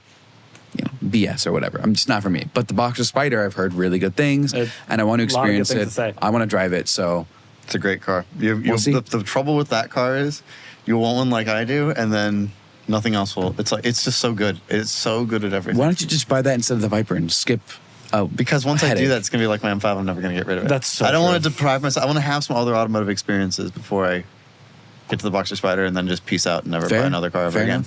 BS or whatever. I'm just not for me. But the Boxster Spider, I've heard really good things and I want to experience it. I want to drive it. So it's a great car. We'll see. The trouble with that car is you want one like I do and then nothing else will. It's just so good. It's so good at everything. Why don't you just buy that instead of the Viper and skip? Because once I do that, it's gonna be like my M5. I'm never gonna get rid of it. That's so I don't true. want to deprive myself. I want to have some other automotive experiences before I get to the Boxster Spider and then just peace out and never buy another car ever again.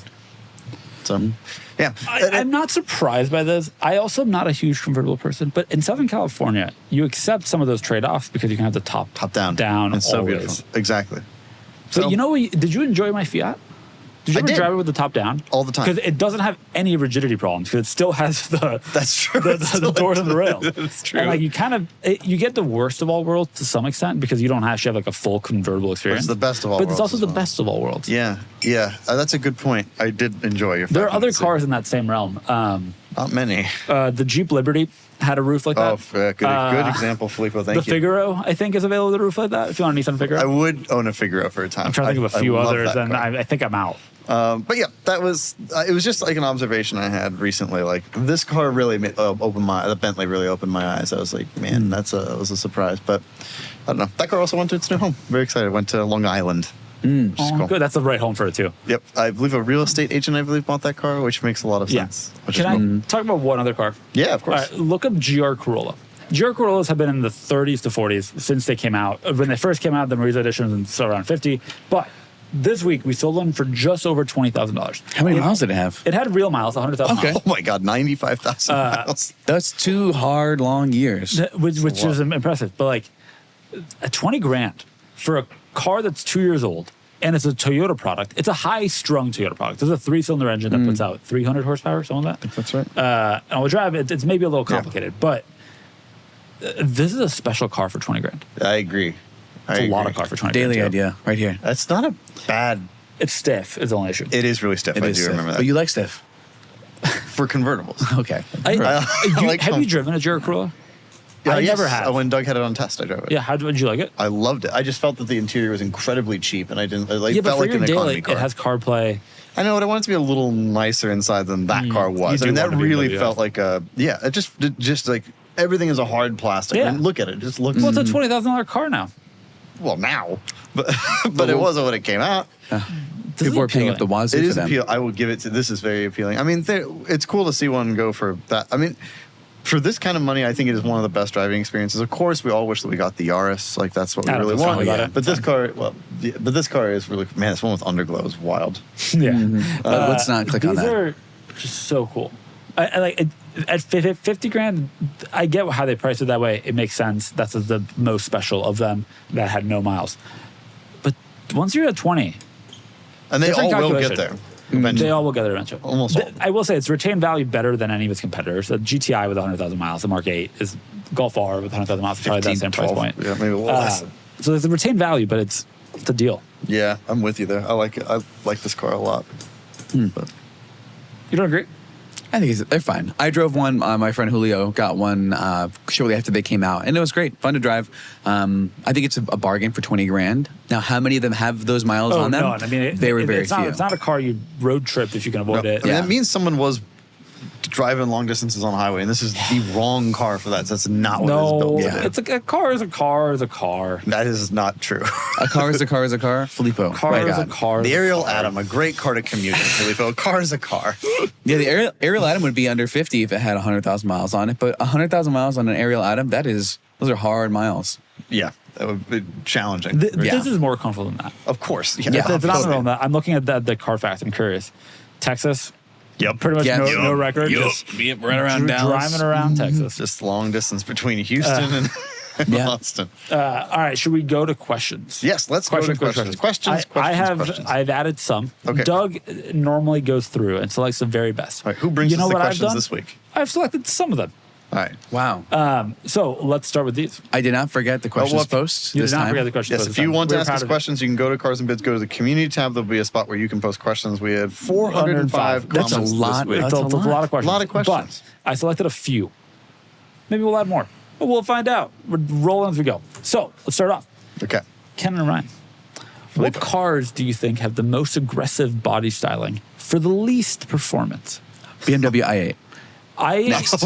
So, yeah. I'm not surprised by this. I also am not a huge convertible person, but in Southern California, you accept some of those trade-offs because you can have the top down. It's so always. beautiful. Exactly. So did you enjoy my Fiat? Did you ever drive it with the top down? All the time. Because it doesn't have any rigidity problems because it still has That's true. the doors and the rails. That's true. And you get the worst of all worlds to some extent because you don't actually have like a full convertible experience. It's the best of all worlds. worlds. But it's also as the best of all worlds. Yeah. That's a good point. I did enjoy your There are other cars in that same realm. Not many. The Jeep Liberty had a roof like that. Good example, Filippo. Thank you. The Figaro, I think, is available with a roof like that. If you want a Nissan Figaro. I would own a Figaro for a time. I'm trying to think of a few I love others, that and car. I think I'm out. But yeah, that was it was just like an observation I had recently. Like this car really the Bentley really opened my eyes. I was like, man, that was a surprise. But I don't know. That car also went to its new home. Very excited. Went to Long Island. Which is cool. Good. That's the right home for it too. Yep. I believe a real estate agent bought that car, which makes a lot of sense. Which Can is cool. I talk about one other car? Yeah, of course. All right, look up GR Corolla. GR Corollas have been in the 30s to 40s since they came out. When they first came out, the Marisa editions and still around 50. But this week we sold them for just over $20,000. How many miles did it have? It had real miles, 100,000 miles. Oh my God, 95,000 miles. That's 2 hard, long years. Which is impressive. But like at 20 grand for a car that's 2 years old and it's a Toyota product. It's a high-strung Toyota product. There's a 3-cylinder engine that puts out 300 horsepower, something like that. That's right. And on the drive, it's maybe a little complicated, but this is a special car for 20 grand. I agree. It's a lot of car for 20 Daily grand. idea, right here. That's not a bad. It's stiff is the only issue. It is really stiff. I do remember that. But you like stiff. For convertibles. Okay. Have you driven a GR Corolla? I never have. When Doug had it on test, I drove it. Yeah, how did you like it? I loved it. I just felt that the interior was incredibly cheap, and I didn't. It But felt for like your an economy daily, car. it has CarPlay. I know, but I wanted it to be a little nicer inside than that car was. You do And that want to be really maybe, felt like a It just like everything is a hard plastic. Yeah. And look at it. It just looks. Well, it's a $20,000 car now. Well, now, but it wasn't when it came out. People are paying up the wazoo It for is them. appealing. I will give it to. This is very appealing. I mean, it's cool to see one go for that. I mean, for this kind of money, I think it is one of the best driving experiences. Of course, we all wish that we got the Yaris. Like that's what we really want. But this car, but this car is really man. This one with underglow is wild. Yeah. Let's not click on These that. are just so cool. I like it, at 50 grand. I get how they priced it that way. It makes sense. That's the most special of them that had no miles. But once you're at 20, And they all will calculation. get there. Eventually. They all will get there eventually. Almost all. I will say it's retained value better than any of its competitors. The GTI with 100,000 miles, the Mark 8 is Golf R with 100,000 miles, probably that same price point. Yeah, maybe a little less. So it's a retained value, but it's a deal. Yeah, I'm with you there. I like it. I like this car a lot. But You don't agree? I think they're fine. I drove one. My friend Julio got one shortly after they came out, and it was great, fun to drive. I think it's a bargain for 20 grand. Now, how many of them have those miles on them? None. I mean, very few. It's not a car you road trip if you can avoid it. I mean, that means someone was driving long distances on the highway, and this is the wrong car for that. That's not what it's built to do. It's a car is a car is a car. That is not true. A car is a car is a car. Filippo. Car is a car. The Ariel Atom, a great car to commute in, Filippo. A car is a car. Yeah, the Ariel Atom would be under 50 if it had 100,000 miles on it, but 100,000 miles on an Ariel Atom, those are hard miles. Yeah, that would be challenging. This is more comfortable than that. Of course. It's not on that. I'm looking at the Carfax. I'm curious. Texas. Yep. Pretty much no record. Just right around Dallas. driving around Texas. Just long distance between Houston and Austin. All right, should we go to questions? Yes, let's go to questions. I've added some. Okay. Doug normally goes through and selects the very best. All right, who brings us the what I've questions done? this week? I've selected some of them. All right. Wow. So let's start with these. I did not forget the questions post You this did not time. forget the questions. Yes, post if this you time. want to We're ask proud us of it. questions, you can go to Cars and Bids, go to the community tab. There'll be a spot where you can post questions. We had 405 That's a comments lot. this week. It's a lot of questions. Lot of questions. But I selected a few. Maybe we'll add more. But we'll find out. We're rolling as we go. So let's start off. Okay. Kennan and Ryan. What cars do you think have the most aggressive body styling for the least performance? BMW i8.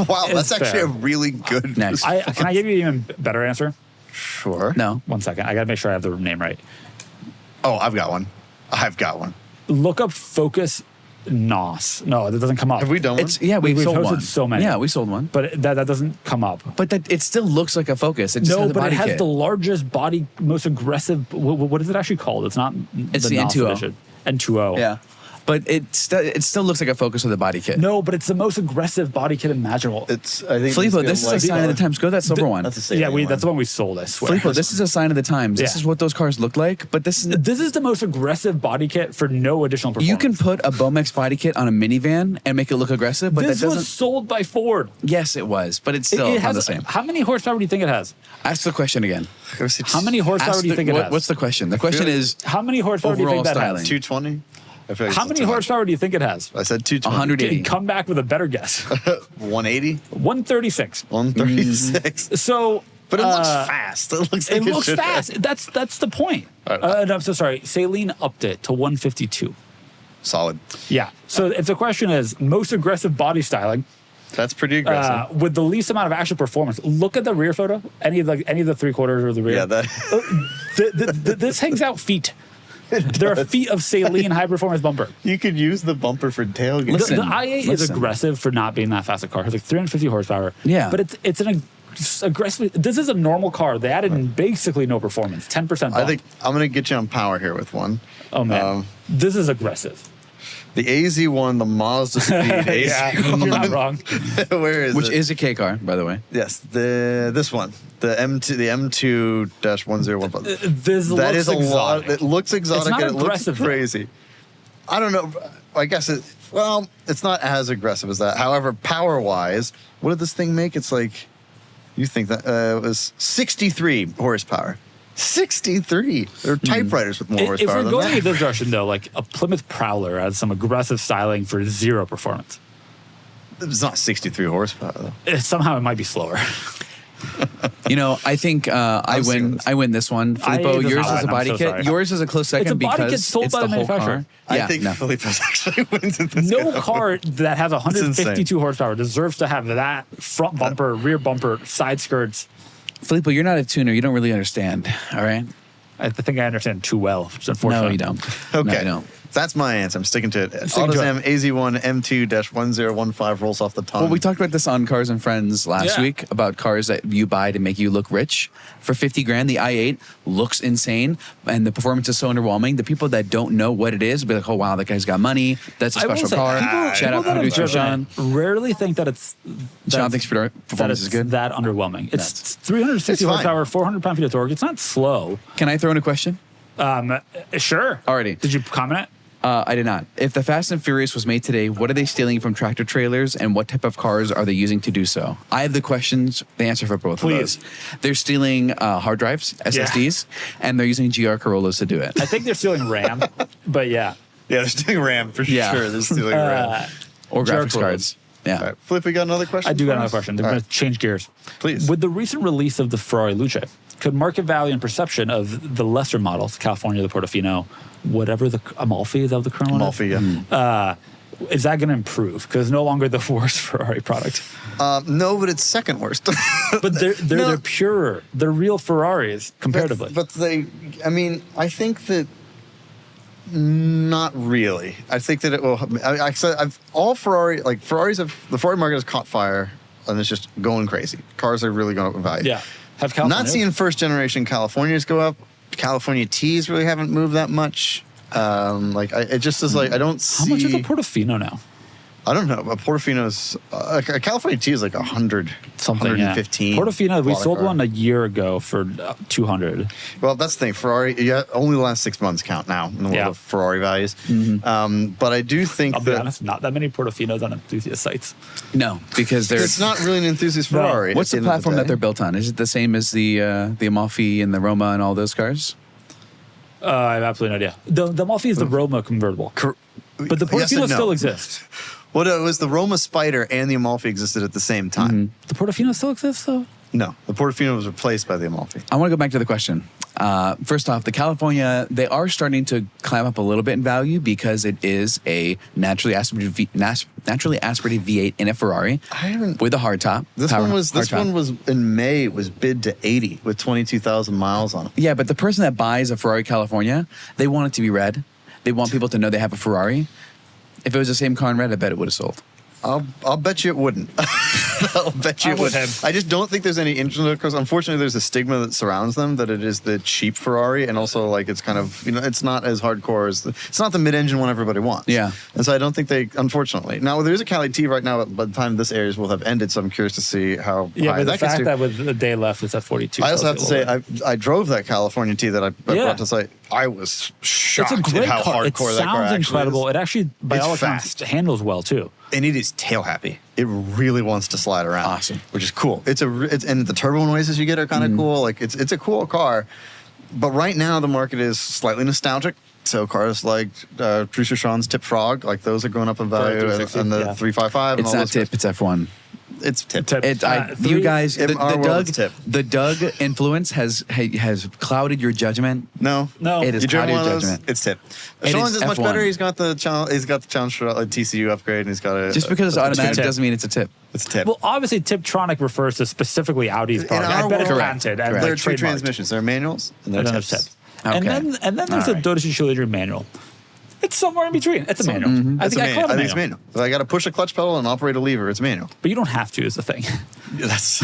Wow, is that's actually fair. a really good Next. Can I give you an even better answer? Sure. No. 1 second. I got to make sure I have the name right. Oh, I've got one. I've got one. Look up Focus NOS. No, that doesn't come up. Have we done one? We've We've sold hosted one. so many. Yeah, we sold one. But that doesn't come up. But it still looks like a Focus. It just No, has a but body it has kit. the largest body, most aggressive. What is it actually called? It's not. It's the NOS N2O. edition. N2O. Yeah. But it still looks like a Focus with a body kit. No, but it's the most aggressive body kit imaginable. It's. I think. Filippo, this is a sign of the times. Go to that silver one. That's the same. Yeah, that's the one we sold. I swear. Filippo, this is a sign of the times. This Yeah. is what those cars look like. But this is. This is the most aggressive body kit for no additional performance. You can put a Bomex body kit on a minivan and make it look aggressive, but This that doesn't. was sold by Ford. Yes, it was, but it's still It not has the same. How many horsepower do you think it has? Ask the question again. How many horsepower do you think it has? What's the question? The question is How many horsepower do you overall think that styling. has? 220. I feel like How it's many too much. horsepower do you think it has? I said 220. 180. Come back with a better guess. 180. 136. 136. So. But it looks fast. It looks like It looks should fast. have. That's the point. All right. No, I'm so sorry. Saline upped it to 152. Solid. Yeah. So if the question is most aggressive body styling That's pretty aggressive. with the least amount of actual performance, look at the rear photo. Any of the 3/4 or the rear. Yeah, that. This hangs out feet. There are feet of saline high performance bumper. You could use the bumper for tailgate. The Listen, i8 is listen. aggressive for not being that fast a car. It's like 350 horsepower. Yeah. But it's an aggressive. This is a normal car. They added basically no performance. 10%. I think I'm going to get you on power here with one. Oh man, this is aggressive. The AZ1, the Mazda Speed Yeah, AZ1. you're not wrong. Where is which it? is a K car, by the way. Yes, this one. The M2-1015. This That looks is a exotic. lot. It looks exotic not and it looks aggressive, though. crazy. I don't know. I guess it's not as aggressive as that. However, power-wise, what did this thing make? It's like, you think that it was 63 horsepower. 63. There are typewriters with more If horsepower we're than going that. in this direction, though, like a Plymouth Prowler has some aggressive styling for zero performance. It's not 63 horsepower though. Somehow it might be slower. You know, I think I seeing win. this. I win this one. Filippo, does yours not is a win. I'm body so kit. sorry. Yours is a close second It's a body because kit sold it's by the the whole manufacturer. car. I think no. Filippo's actually wins in this. No category. car that has 152 insane. horsepower deserves to have that front bumper, rear bumper, side skirts. Filippo, you're not a tuner. You don't really understand. All right. I think I understand too well, which is unfortunate. No, you don't. Okay. No, you don't. That's my answer. I'm sticking to it. Sticking to AutoZam AZ1 M2-1015 rolls off the tongue. Well, we talked about this on Cars and Friends last Yeah. week about cars that you buy to make you look rich. For 50 grand, the i8 looks insane and the performance is so underwhelming. The people that don't know what it is will be like, oh, wow, that guy's got money. That's a I will special say, car. people Shout out that have producer Sean. driven rarely think that it's Sean thinks performance is good. that underwhelming. It's Nuts. 360 It's fine. horsepower, 400 pound-feet of torque. It's not slow. Can I throw in a question? Sure. Already. Did you comment? I did not. If the Fast and Furious was made today, what are they stealing from tractor trailers and what type of cars are they using to do so? I have the answer for both Please. of those. They're stealing hard drives, SSDs, and they're using GR Corollas to do it. I think they're stealing RAM, but yeah. yeah, they're stealing RAM for Yeah. sure. They're stealing RAM. Or GR graphics Corollas. cards. Yeah. All right. Flip, we got another question? I do for got another us? question. They're All going right. to change gears. Please. With the recent release of the Ferrari Luce, could market value and perception of the lesser models, California, the Portofino, whatever the Amalfi, is that what the current one is? Amalfi, yeah. Is that going to improve? Because it's no longer the worst Ferrari product. No, but it's second worst. But they're No. purer. They're real Ferraris comparatively. But I think that not really. I think that it will. I said all Ferraris the Ferrari market has caught fire and it's just going crazy. Cars are really going up in value. Yeah. Have California. Not seeing first generation Californias go up. California T's really haven't moved that much. It just is like I don't see. How much is a Portofino now? I don't know. A Portofino's a California T is like 100, Something, 115. yeah. Portofino, we sold car. one a year ago for 200. Well, that's the thing. Ferrari, only the last 6 months count now in the world of Ferrari values. But I do think I'll be honest, not that many Portofinos on enthusiast sites. No, because they're. it's not really an enthusiast No. Ferrari. What's at the end of platform that day. they're built on? Is it the same as the Amalfi and the Roma and all those cars? I have absolutely no idea. The Amalfi is the Roma convertible. But the Yes and Portofino no. still exists. Well, it was the Roma Spider and the Amalfi existed at the same time. The Portofino still exists, though? No, the Portofino was replaced by the Amalfi. I want to go back to the question. First off, the California, they are starting to climb up a little bit in value because it is a naturally aspirated V8 in a Ferrari with a hardtop. This one was in May. It was bid to 80 with 22,000 miles on it. Yeah, but the person that buys a Ferrari California, they want it to be red. They want people to know they have a Ferrari. If it was the same car in red, I bet it would have sold. I'll bet you it wouldn't. I'll bet you it would. I just don't think there's any interest in it because unfortunately there's a stigma that surrounds them that it is the cheap Ferrari and also like it's kind of it's not as hardcore as it's not the mid-engine one everybody wants. Yeah. And so I don't think they unfortunately now there is a Cali T right now by the time this airs will have ended so I'm curious to see how Yeah, high but the that gets fact to. that with a day left, it's at 42. I also have to say tells I drove that California T that I Yeah. brought to site. I was shocked it's a great at how car. It hardcore that car sounds actually incredible. is. It actually, by It's all accounts, fast. handles well, too. And it is tail happy. It really wants to slide around. Awesome. Which is cool. It's and the turbo noises you get are kind of cool. Like it's a cool car. But right now the market is slightly nostalgic. So cars like Drusha Sean's Tip Frog, like those are going up in value, and the 355. It's and all not those Tip, it's F1. It's Tip. You guys, the world is Tip. Doug influence has clouded your judgment. No, It is you drive clouded one your of those, judgment. it's Tip. It Sean's is is much F1. better. He's got the Challenge TCU upgrade, and he's got a Just because it's automatic Tip. doesn't mean it's a Tip. it's a Tip. Well, obviously, Tiptronic refers to specifically Audi's product. our I bet it's world- patented. And Correct. there are like two trademarked. transmissions. There are manuals and there And are then there's tips. Tip. And Okay. then there's All a right. Dotish Children manual. It's somewhere in between. It's a manual. I It's think a I call it a I think it's manual. manual. If I got to push a clutch pedal and operate a lever, it's manual. But you don't have to, is the thing. That's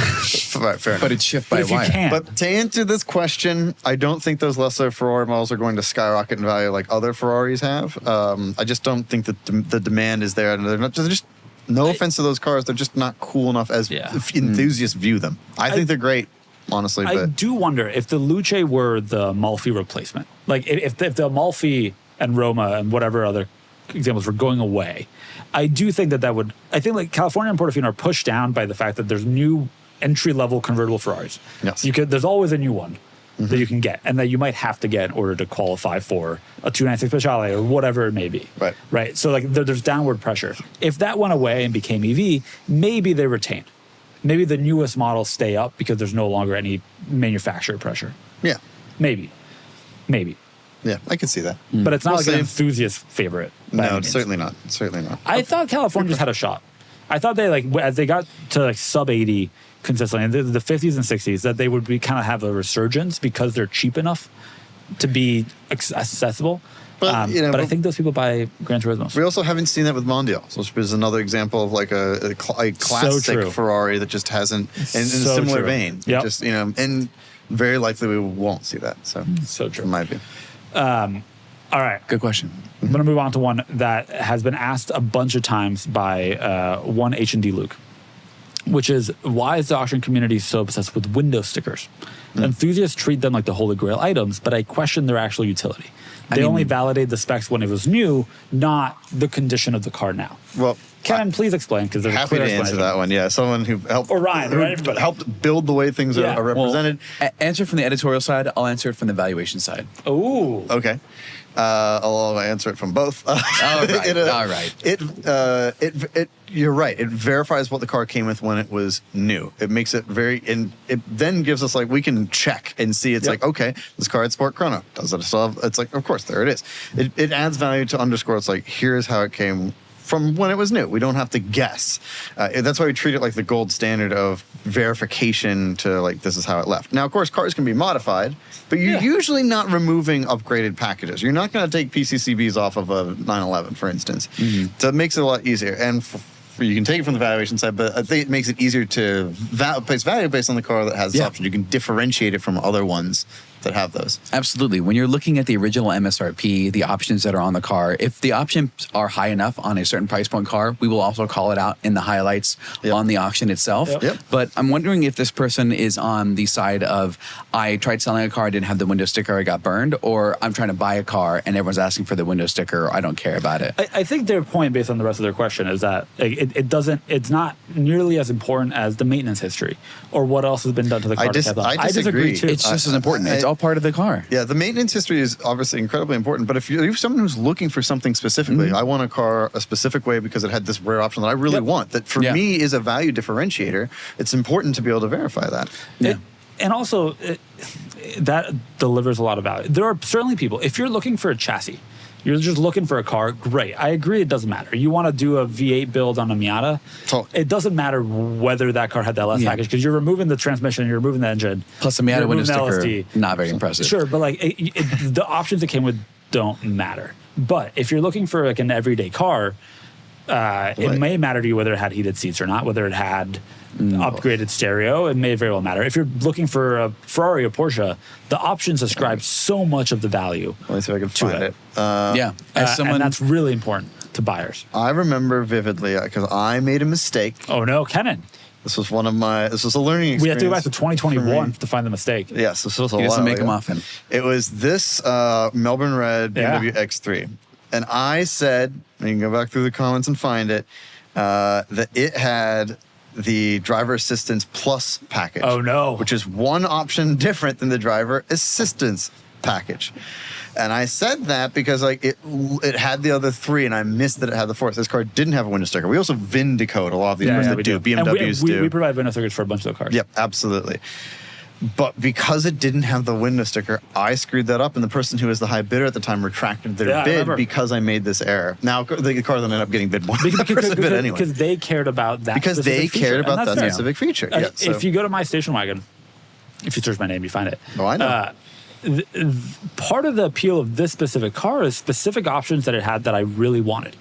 right, fair enough. But it's shift But by if you wire. can. But to answer this question, I don't think those lesser Ferrari models are going to skyrocket in value like other Ferraris have. I just don't think that the demand is there, and they're just. No offense to those cars, they're just not cool enough as enthusiasts view them. I think they're great, honestly. I But do wonder if the Luce were the Amalfi replacement. Like if the Amalfi and Roma and whatever other examples were going away, I do think that would. I think like California and Portofino are pushed down by the fact that there's new entry-level convertible Ferraris. Yes. There's always a new one that you can get, and that you might have to get in order to qualify for a 296 Speciale or whatever it may be. Right. Right. So like there's downward pressure. If that went away and became EV, maybe they retain. Maybe the newest models stay up because there's no longer any manufacturer pressure. yeah, Maybe. yeah, I can see that. But it's not We'll like an see. enthusiast favorite. by any No, means. certainly not. Certainly not. I thought California had a shot. I thought they as they got to like sub 80 consistently, in the 50s and 60s, that they would be kind of have a resurgence because they're cheap enough to be accessible. But, But I think those people buy Gran Turismos. We also haven't seen that with Mondials, which is another example of like a classic true. Ferrari that just hasn't, in a So similar true. vein. Yep. Just, and very likely we won't see that. So, So true. in my view. All right. Good question. I'm going to move on to one that has been asked a bunch of times by one H&D Luke, which is, why is the auction community so obsessed with window stickers? Enthusiasts treat them like the holy grail items, but I question their actual utility. They only validate the specs when it was new, not the condition of the car now. Well, Kennan, please explain, because there's a happy clear to answer explanation. that one. Yeah, someone who helped, Or Ryan, who right? Everybody. helped build the way things Yeah. are represented. Answer from the editorial side. I'll answer it from the valuation side. Ooh. Okay. I'll answer it from both. All right. All right. It. You're right. It verifies what the car came with when it was new. It makes it and it then gives us like we can check and see. It's like, okay, this car had Sport Chrono. Does it still have? It's like, of course, there it is. It adds value to underscore. It's like, here's how it came from when it was new. We don't have to guess. That's why we treat it like the gold standard of verification to like, this is how it left. Now, of course, cars can be modified, but you're usually not removing upgraded packages. You're not going to take PCCBs off of a 911, for instance. So it makes it a lot easier. And you can take it from the valuation side, but I think it makes it easier to place value based on the car that has this option. You can differentiate it from other ones that have those. Absolutely. When you're looking at the original MSRP, the options that are on the car, if the options are high enough on a certain price point car, we will also call it out in the highlights on the auction itself. Yep. But I'm wondering if this person is on the side of, I tried selling a car, I didn't have the window sticker, I got burned, or I'm trying to buy a car and everyone's asking for the window sticker, I don't care about it. I think their point, based on the rest of their question, is that it's not nearly as important as the maintenance history or what else has been done to the car. I disagree too. It's just as important. It's all part of the car. Yeah, the maintenance history is obviously incredibly important, but if you're someone who's looking for something specifically, I want a car a specific way because it had this rare option that I really want, that for me is a value differentiator, it's important to be able to verify that. Yeah. And also, that delivers a lot of value. There are certainly people, if you're looking for a chassis, you're just looking for a car, great. I agree, it doesn't matter. You want to do a V8 build on a Miata, it doesn't matter whether that car had that LS package, because you're removing the transmission, you're removing the engine. Plus the Miata window sticker, LSD. not very impressive. Sure, but like the options it came with don't matter. But if you're looking for like an everyday car, it may matter to you whether it had heated seats or not, whether it had upgraded stereo. It may very well matter. If you're looking for a Ferrari or Porsche, the options ascribe so much of the value. Let me see if I can find it. And that's really important to buyers. I remember vividly because I made a mistake. Oh no, Kennan. This was a learning experience. We have to go back to 2021 to find the mistake. Yes, this was a He while doesn't make ago. them often. It was this Melbourne Red BMW X3. And I said, and you can go back through the comments and find it, that it had the driver assistance plus package. Oh no. Which is one option different than the driver assistance package. And I said that because like it had the other three, and I missed that it had the fourth. This car didn't have a window sticker. We also VIN decode a lot of these cars that do. BMWs do. We provide window stickers for a bunch of the cars. Yep, absolutely. But because it didn't have the window sticker, I screwed that up, and the person who was the high bidder at the time retracted their bid because I made this error. Now the car then ended up getting bid more than the person bid anyway. Because they cared about that. Because they cared about that fair. specific feature. Yeah, so. If you go to my station wagon, if you search my name, you find it. Oh, I know. Part of the appeal of this specific car is specific options that it had that I really wanted.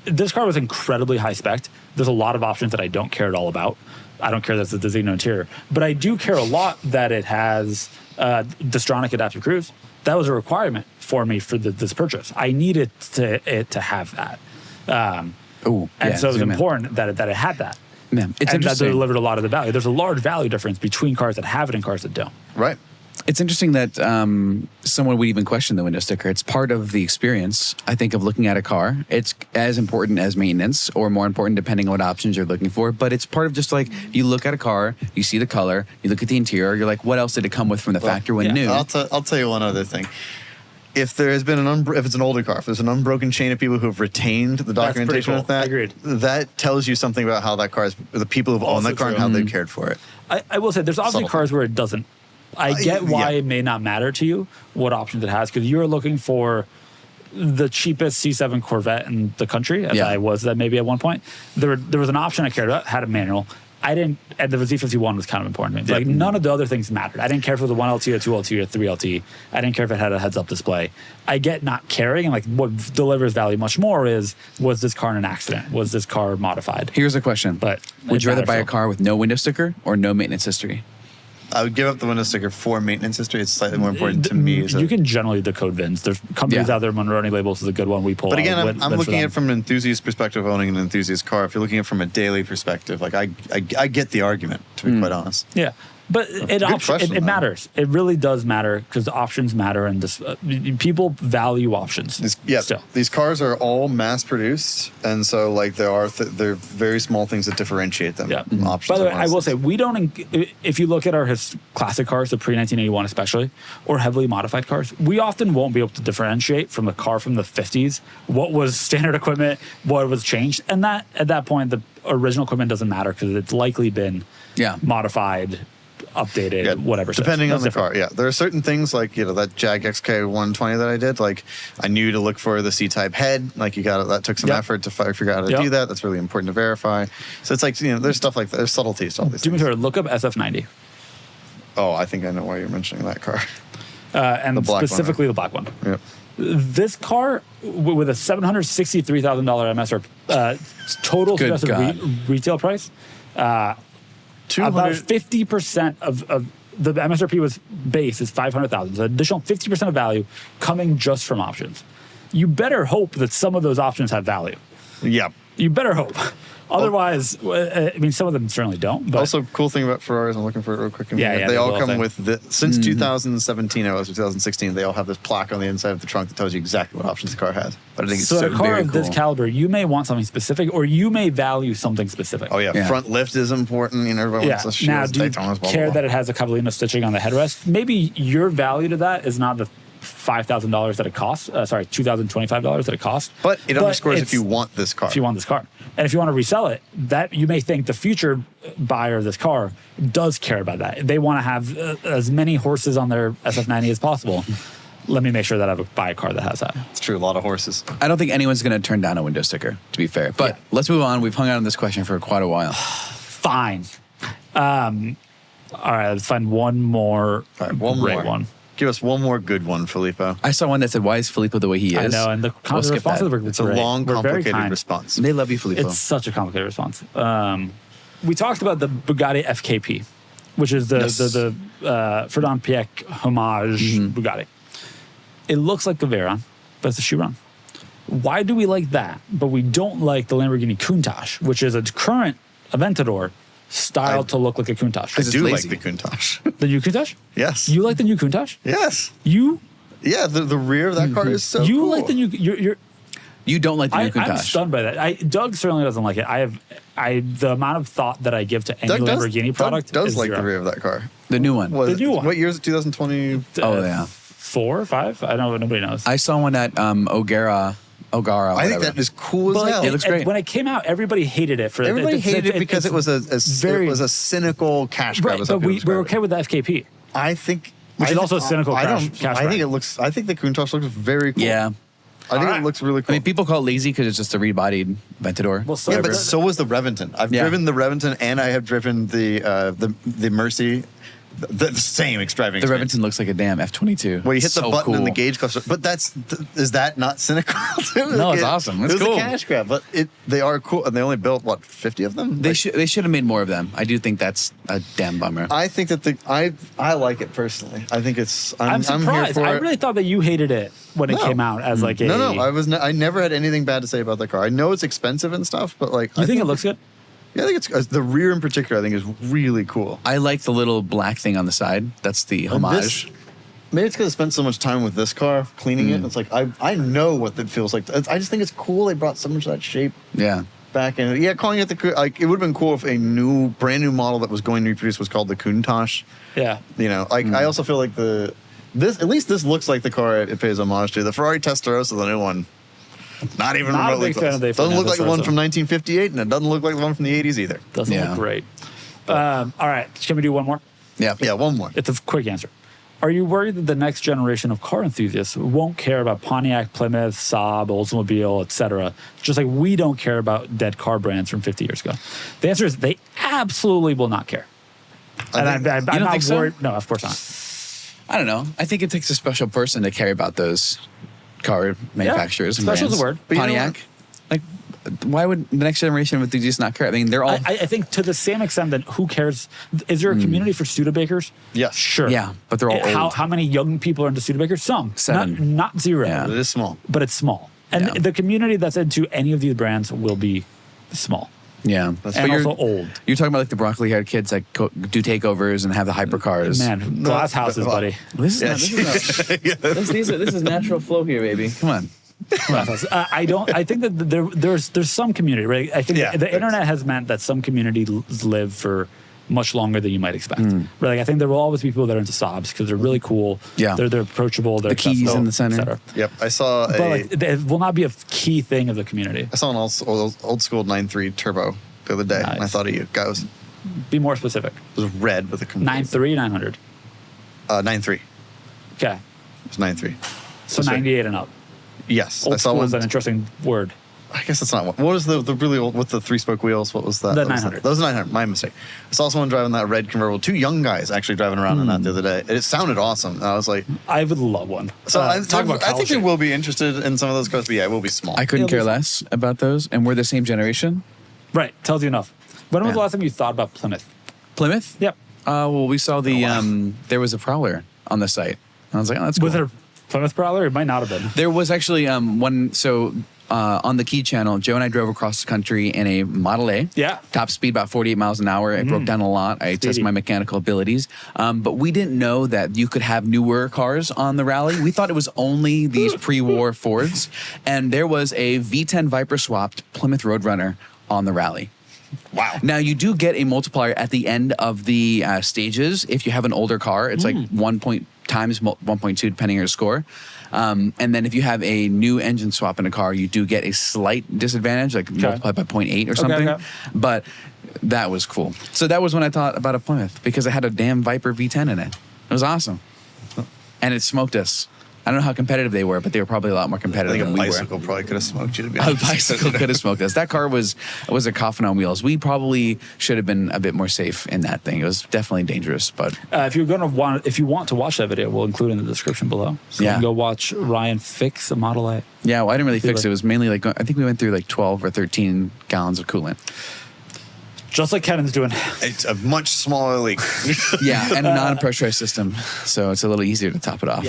This car was incredibly high spec. There's a lot of options that I don't care at all about. I don't care that it's a Designo interior, but I do care a lot that it has Distronic Adaptive Cruise. That was a requirement for me for this purchase. I needed it to have that. And so it was important that it had that. Man, it's and that interesting. delivered a lot of the value. There's a large value difference between cars that have it and cars that don't. Right. It's interesting that someone would even question the window sticker. It's part of the experience, I think, of looking at a car. It's as important as maintenance, or more important depending on what options you're looking for. But it's part of just like, you look at a car, you see the color, you look at the interior, you're like, what else did it come with from the factory when new? I'll tell you one other thing. If there has been if it's an older car, if there's an unbroken chain of people who have retained the documentation cool. of that, Agreed. That tells you something about how that car is, the people who've owned that car and how they've cared for it. I will say, there's obviously Subtle. cars where it doesn't. I get why it may not matter to you what options it has, because you're looking for the cheapest C7 Corvette in the country, as I was that maybe at one point. There was an option I cared about, had a manual. I didn't, and the Z51 was kind of important to me. Like, none of the other things mattered. I didn't care if it was a 1LT, a 2LT, or a 3LT. I didn't care if it had a heads-up display. I get not caring, and like what delivers value much more is, was this car in an accident? Was this car modified? Here's a question. But would you rather buy a still. car with no window sticker or no maintenance history? I would give up the window sticker for maintenance history. It's slightly more important to me. You can generally decode VINs. There's companies out there. Monroney Labels is a good one. We pull. But again, out I'm looking at it from an enthusiast perspective, owning an enthusiast car. If you're looking at it from a daily perspective, like I get the argument, to be quite honest. Yeah, but it matters. It really does matter, because the options matter, and this people value options. These cars are all mass produced, and so like there are very small things that differentiate them. Options. By the way, I will say, we don't. If you look at our classic cars, the pre-1981 especially, or heavily modified cars, we often won't be able to differentiate from a car from the 50s what was standard equipment, what was changed, and that at that point the original equipment doesn't matter, because it's likely been modified, updated, whatever. Depending on the car, there are certain things like that Jag XK 120 that I did. Like I knew to look for the C-type head. Like that took some effort to figure out how to do that. That's really important to verify. So it's like there's stuff like that. There's subtleties to all these Do me a things. favor, look up SF90. Oh, I think I know why you're mentioning that car. And the black specifically the black one. Yep. This car with a $763,000 MSRP total suggested retail price. About 50% of the MSRP was base is 500,000. So additional 50% of value coming just from options. You better hope that some of those options have value. Yeah. You better hope. Otherwise, I mean, some of them certainly don't. But Also, cool thing about Ferraris, I'm looking for it real quick. Yeah, they all will come thing. with since 2017 or 2016. They all have this plaque on the inside of the trunk that tells you exactly what options the car has. But I think it's so so a car very of this cool. caliber, you may want something specific, or you may value something specific. Oh yeah, Yeah. front lift is important. You know, everyone Yeah. wants the Now, shields, do you Daytonas, blah, care blah, blah. that it has a Cavallino stitching on the headrest? Maybe your value to that is not the $5,000 that it costs. Sorry, $2,025 that it costs. But it underscores if it's- you want this car. if you want this car. And if you want to resell it, that you may think the future buyer of this car does care about that. They want to have as many horses on their SF90 as possible. Let me make sure that I buy a car that has that. It's true, a lot of horses. I don't think anyone's going to turn down a window sticker, to be fair. But let's move on. We've hung out on this question for quite a while. Fine. All right, let's find one more All right, one great more. one. Give us one more good one, Filippo. I saw one that said, "Why is Filippo the way he is?" I know, and the We'll skip responses that. were It's a great. long, We're very complicated kind. response. They love you, Filippo. It's such a complicated response. We talked about the Bugatti FKP, which is the Yes. Ferdinand Piëch homage Bugatti. It looks like the Veyron, but it's a Chiron. Why do we like that, but we don't like the Lamborghini Countach, which is a current Aventador styled to look like a Countach? I it's do like lazy. the Countach. The new Countach? Yes. You like the new Countach? Yes. You Yeah, the rear of that car is so you cool. like the new? You're You don't like the new I'm Countach. stunned by that. Doug certainly doesn't like it. The amount of thought that I give to any Doug does, Lamborghini product Doug does is like zero. the rear of that car. The new one. Was The new one. What year is it? 2020? Oh, yeah. 4, 5? I don't know. Nobody knows. I saw one at O'Gara. I think whatever. that is cool as But, like, hell. It looks great. When it came out, everybody hated it for Everybody hated it because it's it was a very it was a cynical cash grab. right. is how But people we're describe okay it. with the FKP. I think, Which I is think- also a cynical I cash- don't- cash I think grab. it looks. I think the Countach looks very cool. Yeah. I think Alright. it looks really cool. I mean, people call it lazy because it's just a rebodied Aventador. Well, so yeah, but so was the Reventon. I've Yeah. driven the Reventon, and I have driven the Mercy. The same extravagant. the experience. Reventon looks like a damn F-22. Where you hit the So button cool. and the gauge cluster. But is that not cynical? No, it's awesome. It's it was cool. a cash grab, but they are cool, and they only built what 50 of them. They Like, should have made more of them. I do think that's a damn bummer. I think that I like it personally. I think it's. I'm here surprised. for I it. really thought that you hated it when it No. came out as like a. No, I never had anything bad to say about the car. I know it's expensive and stuff, but like, You think it looks good? Yeah, I think it's the rear in particular. I think is really cool. I like the little black thing on the side. That's the And homage. Maybe it's because I spent so much time with this car cleaning it. It's like I know what it feels like. I just think it's cool. They brought so much of that shape Yeah. back in. Yeah, calling it like it would have been cool if a brand new model that was going to be produced was called the Countach. Yeah. You know, like I also feel like at least this looks like the car it pays homage to. The Ferrari Testarossa, the new one, not even Not a remotely big fan close. of the Doesn't look like the one Testarossa. from 1958, and it doesn't look like the one from the 80s either. Doesn't Yeah. look great. All right. Can we do one more? Yeah. Yeah, one more. It's a quick answer. Are you worried that the next generation of car enthusiasts won't care about Pontiac, Plymouth, Saab, Oldsmobile, etc., just like we don't care about dead car brands from 50 years ago? The answer is they absolutely will not care. I'm don't not think so? worried. No, of course not. I don't know. I think it takes a special person to care about those car manufacturers. and special is brands. a word. But you know Pontiac. Like, why would the next generation of enthusiasts not care? I mean, they're all. I think to the same extent that who cares? Is there a community for Studebakers? Yes. Sure. Yeah, but they're all old. How many young people are into Studebakers? Some. 7. Not zero. Yeah. It is small. But it's small. And Yeah. the community that's into any of these brands will be small. yeah. And But you're, also old. you're talking about like the broccoli-haired kids that do takeovers and have the hypercars. Man, glass houses, buddy. This is natural flow here, baby. Come on. I think that there's some community, right? I think Yeah, the there's- internet has meant that some communities live for much longer than you might expect. Right? Like, I think there will always be people that are into Saabs because they're really cool. Yeah. They're approachable. They're The keys accessible, in the center. et cetera. Yep, I saw But like, it will not be a key thing of the community. I saw an old school 9.3 turbo the other day, and I Nice. thought of you. Guys, Be more specific. it was red with a complete 9.3, 900. 9.3. Okay. It was 9.3. So That's right. 98 and up. Yes, Old I saw school one. is an interesting word. I guess that's not one. What was the really old with the 3-spoke wheels? What was that? The What was 900. That was 900. My mistake. I saw someone driving that red convertible. 2 young guys actually driving around in that the other day. And it sounded awesome. And I was like, I would love one. so I talk about think culture. they will be interested in some of those cars, but yeah, it will be small. I couldn't Yeah, care listen. less about those, and we're the same generation. Right. Tells you enough. When was Yeah. the last time you thought about Plymouth? Plymouth? Yep. Well, we saw the there was a Prowler on the site. I was like, oh, that's cool. Was it a Plymouth Prowler? It might not have been. There was actually one. So on the Key channel, Joe and I drove across the country in a Model A. Yeah. Top speed about 48 miles an hour. It broke down a lot. I tested my mechanical abilities. But we didn't know that you could have newer cars on the rally. We thought it was only these pre-war Fords. And there was a V10 Viper swapped Plymouth Roadrunner on the rally. Wow. Now, you do get a multiplier at the end of the stages. If you have an older car, it's like 1 point times 1.2, depending on your score. And then if you have a new engine swap in a car, you do get a slight disadvantage, like multiplied by 0.8 or something. Okay. But that was cool. So that was when I thought about a Plymouth, because it had a damn Viper V10 in it. It was awesome. And it smoked us. I don't know how competitive they were, but they were probably a lot more I competitive think a than we were. bicycle probably could have smoked you, to be A honest. bicycle could have smoked us. That car was a coffin on wheels. We probably should have been a bit more safe in that thing. It was definitely dangerous, but If you want to watch that video, we'll include it in the description below. So you can go watch Ryan fix a Model A. yeah, well, I didn't really fix it. It was mainly like, I think we went through like 12 or 13 gallons of coolant. Just like Kennan's doing. It's a much smaller leak. Yeah, and a non-pressurized system, so it's a little easier to top it off.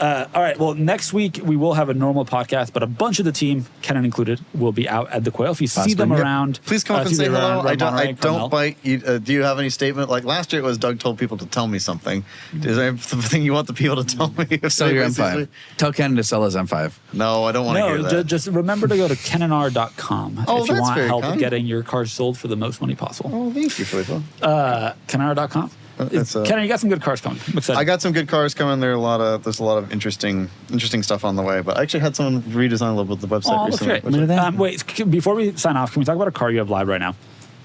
Yeah. All right. Well, next week we will have a normal podcast, but a bunch of the team, Kennan included, will be out at the Quail. If you see them around, Please come up and see say them hello. around I Red don't Monterey, Carmel. bite. Do you have any statement? Like last year, it was Doug told people to tell me something. Is there anything you want the people to tell me? If Sell your anybody sees M5. me? Tell Kennan to sell his M5. No, I don't want to hear No, that. just remember to go to kennanar.com Oh, if you that's want very help kind. getting your cars sold for the most money possible. Oh, thank you, Filippo. Kennanar.com. That's, Kennan, you got some good cars coming. I'm excited. I got some good cars coming. There's a lot of interesting stuff on the way. But I actually had someone redesign a little bit of the website Oh, that's recently. great. Wait, before we sign off, can we talk about a car you have live right now?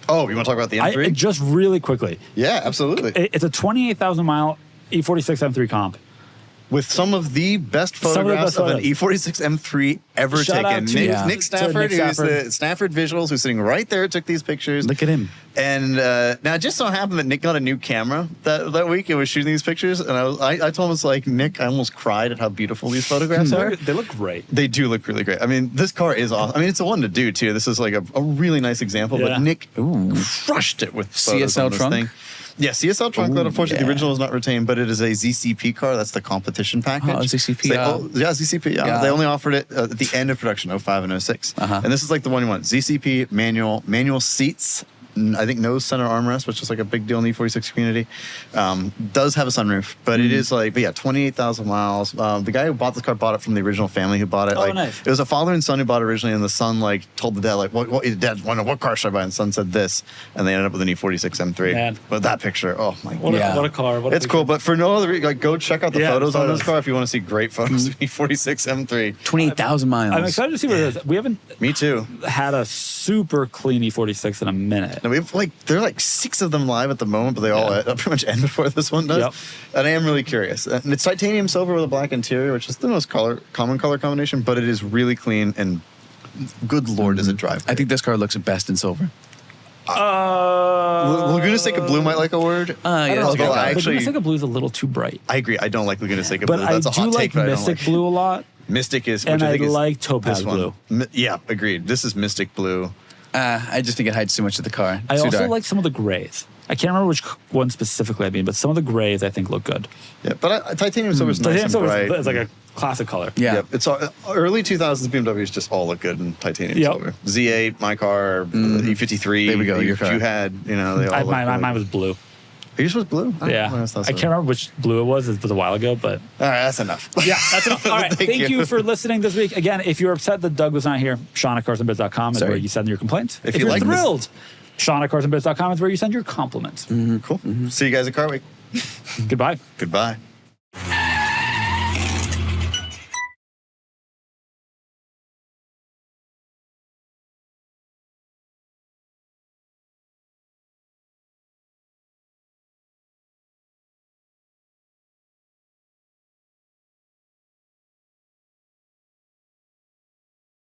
Oh, you want to talk about the M3? Just really quickly. Yeah, absolutely. It's a 28,000 mile E46 M3 comp. With some of the best photographs of an E46 M3 ever Shout out taken. to- Nick to Stafford, Nick who's Stafford. the Stafford Visuals, who's sitting right there, took these pictures. Look at him. And now it just so happened that Nick got a new camera that week and was shooting these pictures. And I told him, it's like, Nick, I almost cried at how beautiful these photographs are. They look great. They do look really great. I mean, this car is awesome. I mean, it's a one to do too. This is like a really nice example. Yeah. But Nick crushed it with photos CSL on this trunk? thing. Yeah, CSL trunk. That unfortunately yeah. the original is not retained, but it is a ZCP car. That's the competition package. Oh, ZCP, So yeah. ZCP. Yeah. Yeah. They only offered it at the end of production, 05 and 06. And this is like the one you want. ZCP manual seats. I think no center armrest, which is like a big deal in the E46 community. Does have a sunroof, but it is like, but yeah, 28,000 miles. The guy who bought this car bought it from the original family who bought it. Oh, like, nice. It was a father and son who bought it originally, and the son like told the dad like, "What? Dad, what car should I buy?" And the son said this, and they ended up with an E46 M3. Man. But that picture, oh my god. What Yeah. a car. What a It's picture. cool, but for no other reason, like go check out the Yeah, photos on this photos. car if you want to see great photos of E46 M3. 28,000 miles. I'm excited to see where it is. We haven't Me too. had a super clean E46 in a minute. And we've there are like 6 of them live at the moment, but they all pretty much end before this one does. Yep. And I am really curious. And it's titanium silver with a black interior, which is the most common color combination, but it is really clean and good lord does it drive. I think this car looks best in silver. Laguna Seca Blue might like a word. Yeah, that's Although good. I actually, Laguna Seca Blue is a little too bright. I agree. I don't like Laguna Seca But Blue. I That's a do hot like take, but I don't Mystic like. Blue a lot. Mystic is, which And I think I is like Topaz this one. Blue. Yeah, agreed. This is Mystic Blue. I just think it hides too much of the car. I Too also dark. like some of the grays. I can't remember which one specifically I mean, but some of the grays I think look good. Yeah, but titanium silver is nice Titanium and silver bright. is like a classic color. Yeah. Yep. It's all, early 2000s BMWs just all look good in titanium Yep. silver. Z8, my car, E53. There we go, your car. You had, they all look really Mine was blue. Are you supposed blue? Yeah. I can't remember which blue it was. It was a while ago, but All right, that's enough. yeah, that's enough. All right. Thank you for listening this week. Again, if you're upset that Doug was not here, Sean at carsandbiz.com is Sorry. where you send your complaints. If If you you're like this- thrilled, Sean at carsandbiz.com is where you send your compliments. Cool. See you guys at Car Week. Goodbye. Goodbye.